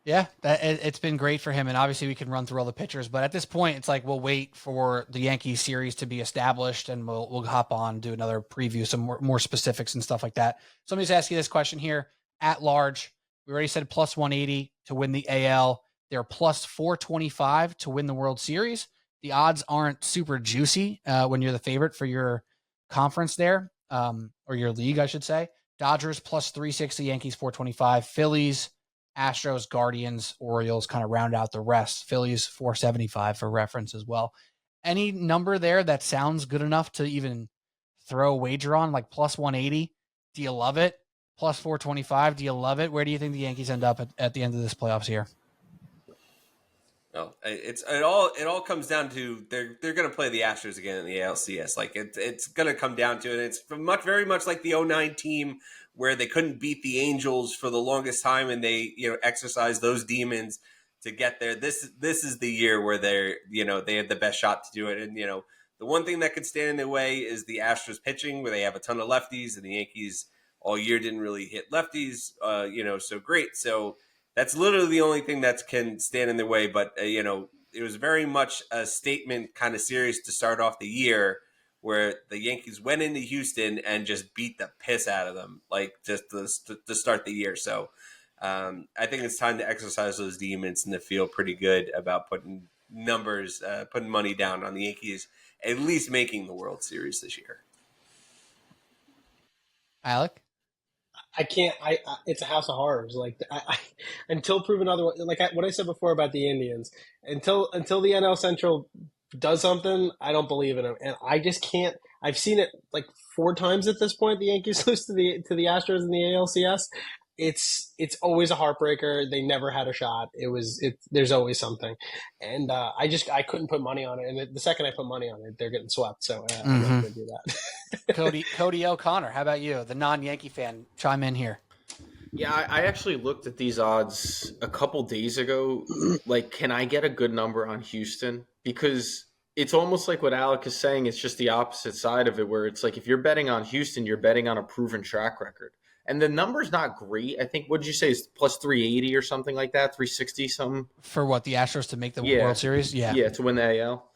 Yeah, it's been great for him, and obviously we can run through all the pitchers, but at this point, it's like we'll wait for the Yankees series to be established, and we'll hop on, do another preview, some more specifics and stuff like that. So let me just ask you this question here. At large, we already said plus 180 to win the AL. They're plus 425 to win the World Series. The odds aren't super juicy when you're the favorite for your conference there, or your league, I should say. Dodgers plus 360, Yankees 425, Phillies, Astros, Guardians, Orioles kind of round out the rest. Phillies 475 for reference as well. Any number there that sounds good enough to even throw a wager on, like plus 180? Do you love it? Plus 425? Do you love it? Where do you think the Yankees end up at the end of this playoffs here? No, it all comes down to they're going to play the Astros again in the ALCS. Like it's going to come down to it. It's very much like the 2009 team where they couldn't beat the Angels for the longest time, and they exercised those demons to get there. This is the year where they have the best shot to do it. And the one thing that could stand in their way is the Astros pitching, where they have a ton of lefties, and the Yankees all year didn't really hit lefties, so great. So that's literally the only thing that can stand in their way. But, it was very much a statement kind of series to start off the year where the Yankees went into Houston and just beat the piss out of them, like just to start the year. So I think it's time to exercise those demons and to feel pretty good about putting numbers, putting money down on the Yankees, at least making the World Series this year. Alec? I can't. It's a house of horrors. Like until proven otherwise. Like what I said before about the Indians, until the NL Central does something, I don't believe in them, and I just can't. I've seen it like 4 times at this point. The Yankees lose to the Astros in the ALCS. it's always a heartbreaker. They never had a shot. There's always something, and I couldn't put money on it. And the second I put money on it, they're getting swept. So I'm not going to do that. Cody O'Connor, how about you, the non-Yankee fan? Chime in here. Yeah, I actually looked at these odds a couple days ago. Like, can I get a good number on Houston? Because it's almost like what Alec is saying. It's just the opposite side of it, where it's like if you're betting on Houston, you're betting on a proven track record. And the number's not great. I think, what did you say, is plus 380 or something like that? 360 something? For what, the Astros to make the World Series? Yeah. Yeah, to win the AL.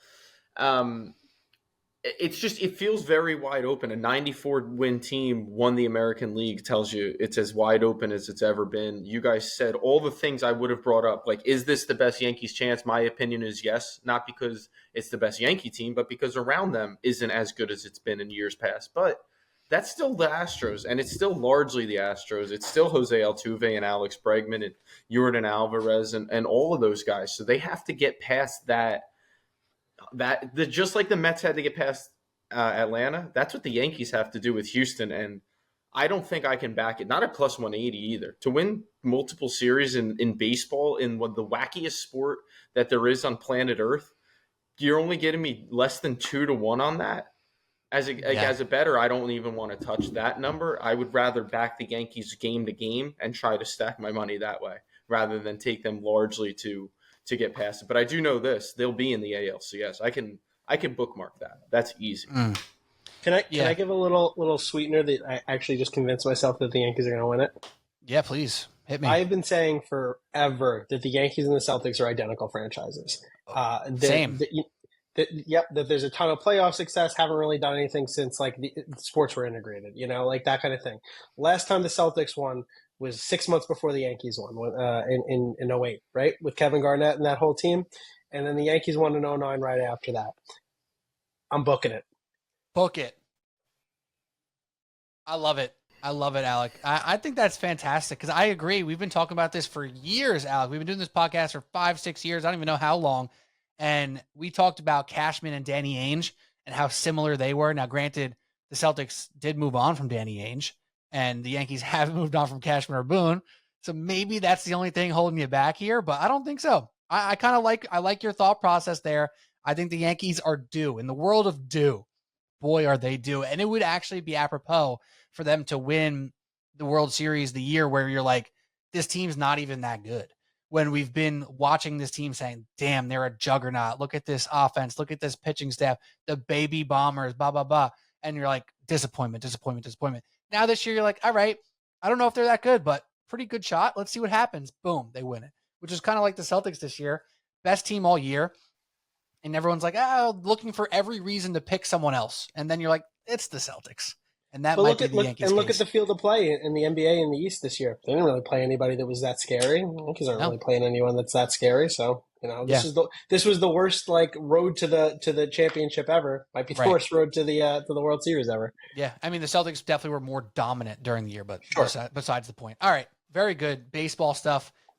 It's just, it feels very wide open. A 94-win team won the American League tells you it's as wide open as it's ever been. You guys said all the things I would have brought up. Like, is this the best Yankees chance? My opinion is yes. Not because it's the best Yankee team, but because around them isn't as good as it's been in years past. But that's still the Astros, and it's still largely the Astros. It's still Jose Altuve and Alex Bregman and Yordan Alvarez and all of those guys. So they have to get past that just like the Mets had to get past Atlanta, that's what the Yankees have to do with Houston. And I don't think I can back it. Not at plus 180 either. To win multiple series in baseball, in the wackiest sport that there is on planet Earth, you're only getting me less than 2-1 on that. As a bettor, I don't even want to touch that number. I would rather back the Yankees game to game and try to stack my money that way rather than take them largely to get past it. But I do know this: they'll be in the ALCS. I can bookmark that. That's easy. Can I give a little sweetener that I actually just convinced myself that the Yankees are going to win it? Yeah, please hit me. I've been saying forever that the Yankees and the Celtics are identical franchises. Same. That there's a ton of playoff success. Haven't really done anything since like the sports were integrated. Like that kind of thing. Last time the Celtics won was 6 months before the Yankees won in 08, right? With Kevin Garnett and that whole team. And then the Yankees won in 09 right after that. I'm booking it. Book it. I love it. I love it, Alec. I think that's fantastic because I agree. We've been talking about this for years, Alec. We've been doing this podcast for 5-6 years. I don't even know how long. And we talked about Cashman and Danny Ainge and how similar they were. Now, granted, the Celtics did move on from Danny Ainge, and the Yankees haven't moved on from Cashman or Boone. So maybe that's the only thing holding you back here, but I don't think so. I kind of like your thought process there. I think the Yankees are due. In the world of due, boy, are they due. And it would actually be apropos for them to win the World Series the year where you're like, this team's not even that good. When we've been watching this team saying, damn, they're a juggernaut. Look at this offense. Look at this pitching staff, the baby bombers, blah, blah, blah. And you're like, disappointment. Now this year, you're like, all right, I don't know if they're that good, but pretty good shot. Let's see what happens. Boom, they win it, which is kind of like the Celtics this year. Best team all year. And everyone's like, looking for every reason to pick someone else. And then you're like, it's the Celtics. And that might be the Yankees. And look at the field of play in the NBA in the East this year. They didn't really play anybody that was that scary. The Yankees aren't really playing anyone that's that scary. So, this was the worst road to the championship ever. Might be the worst road to the World Series ever. Yeah, I mean the Celtics definitely were more dominant during the year, but besides the point. All right, very good baseball stuff.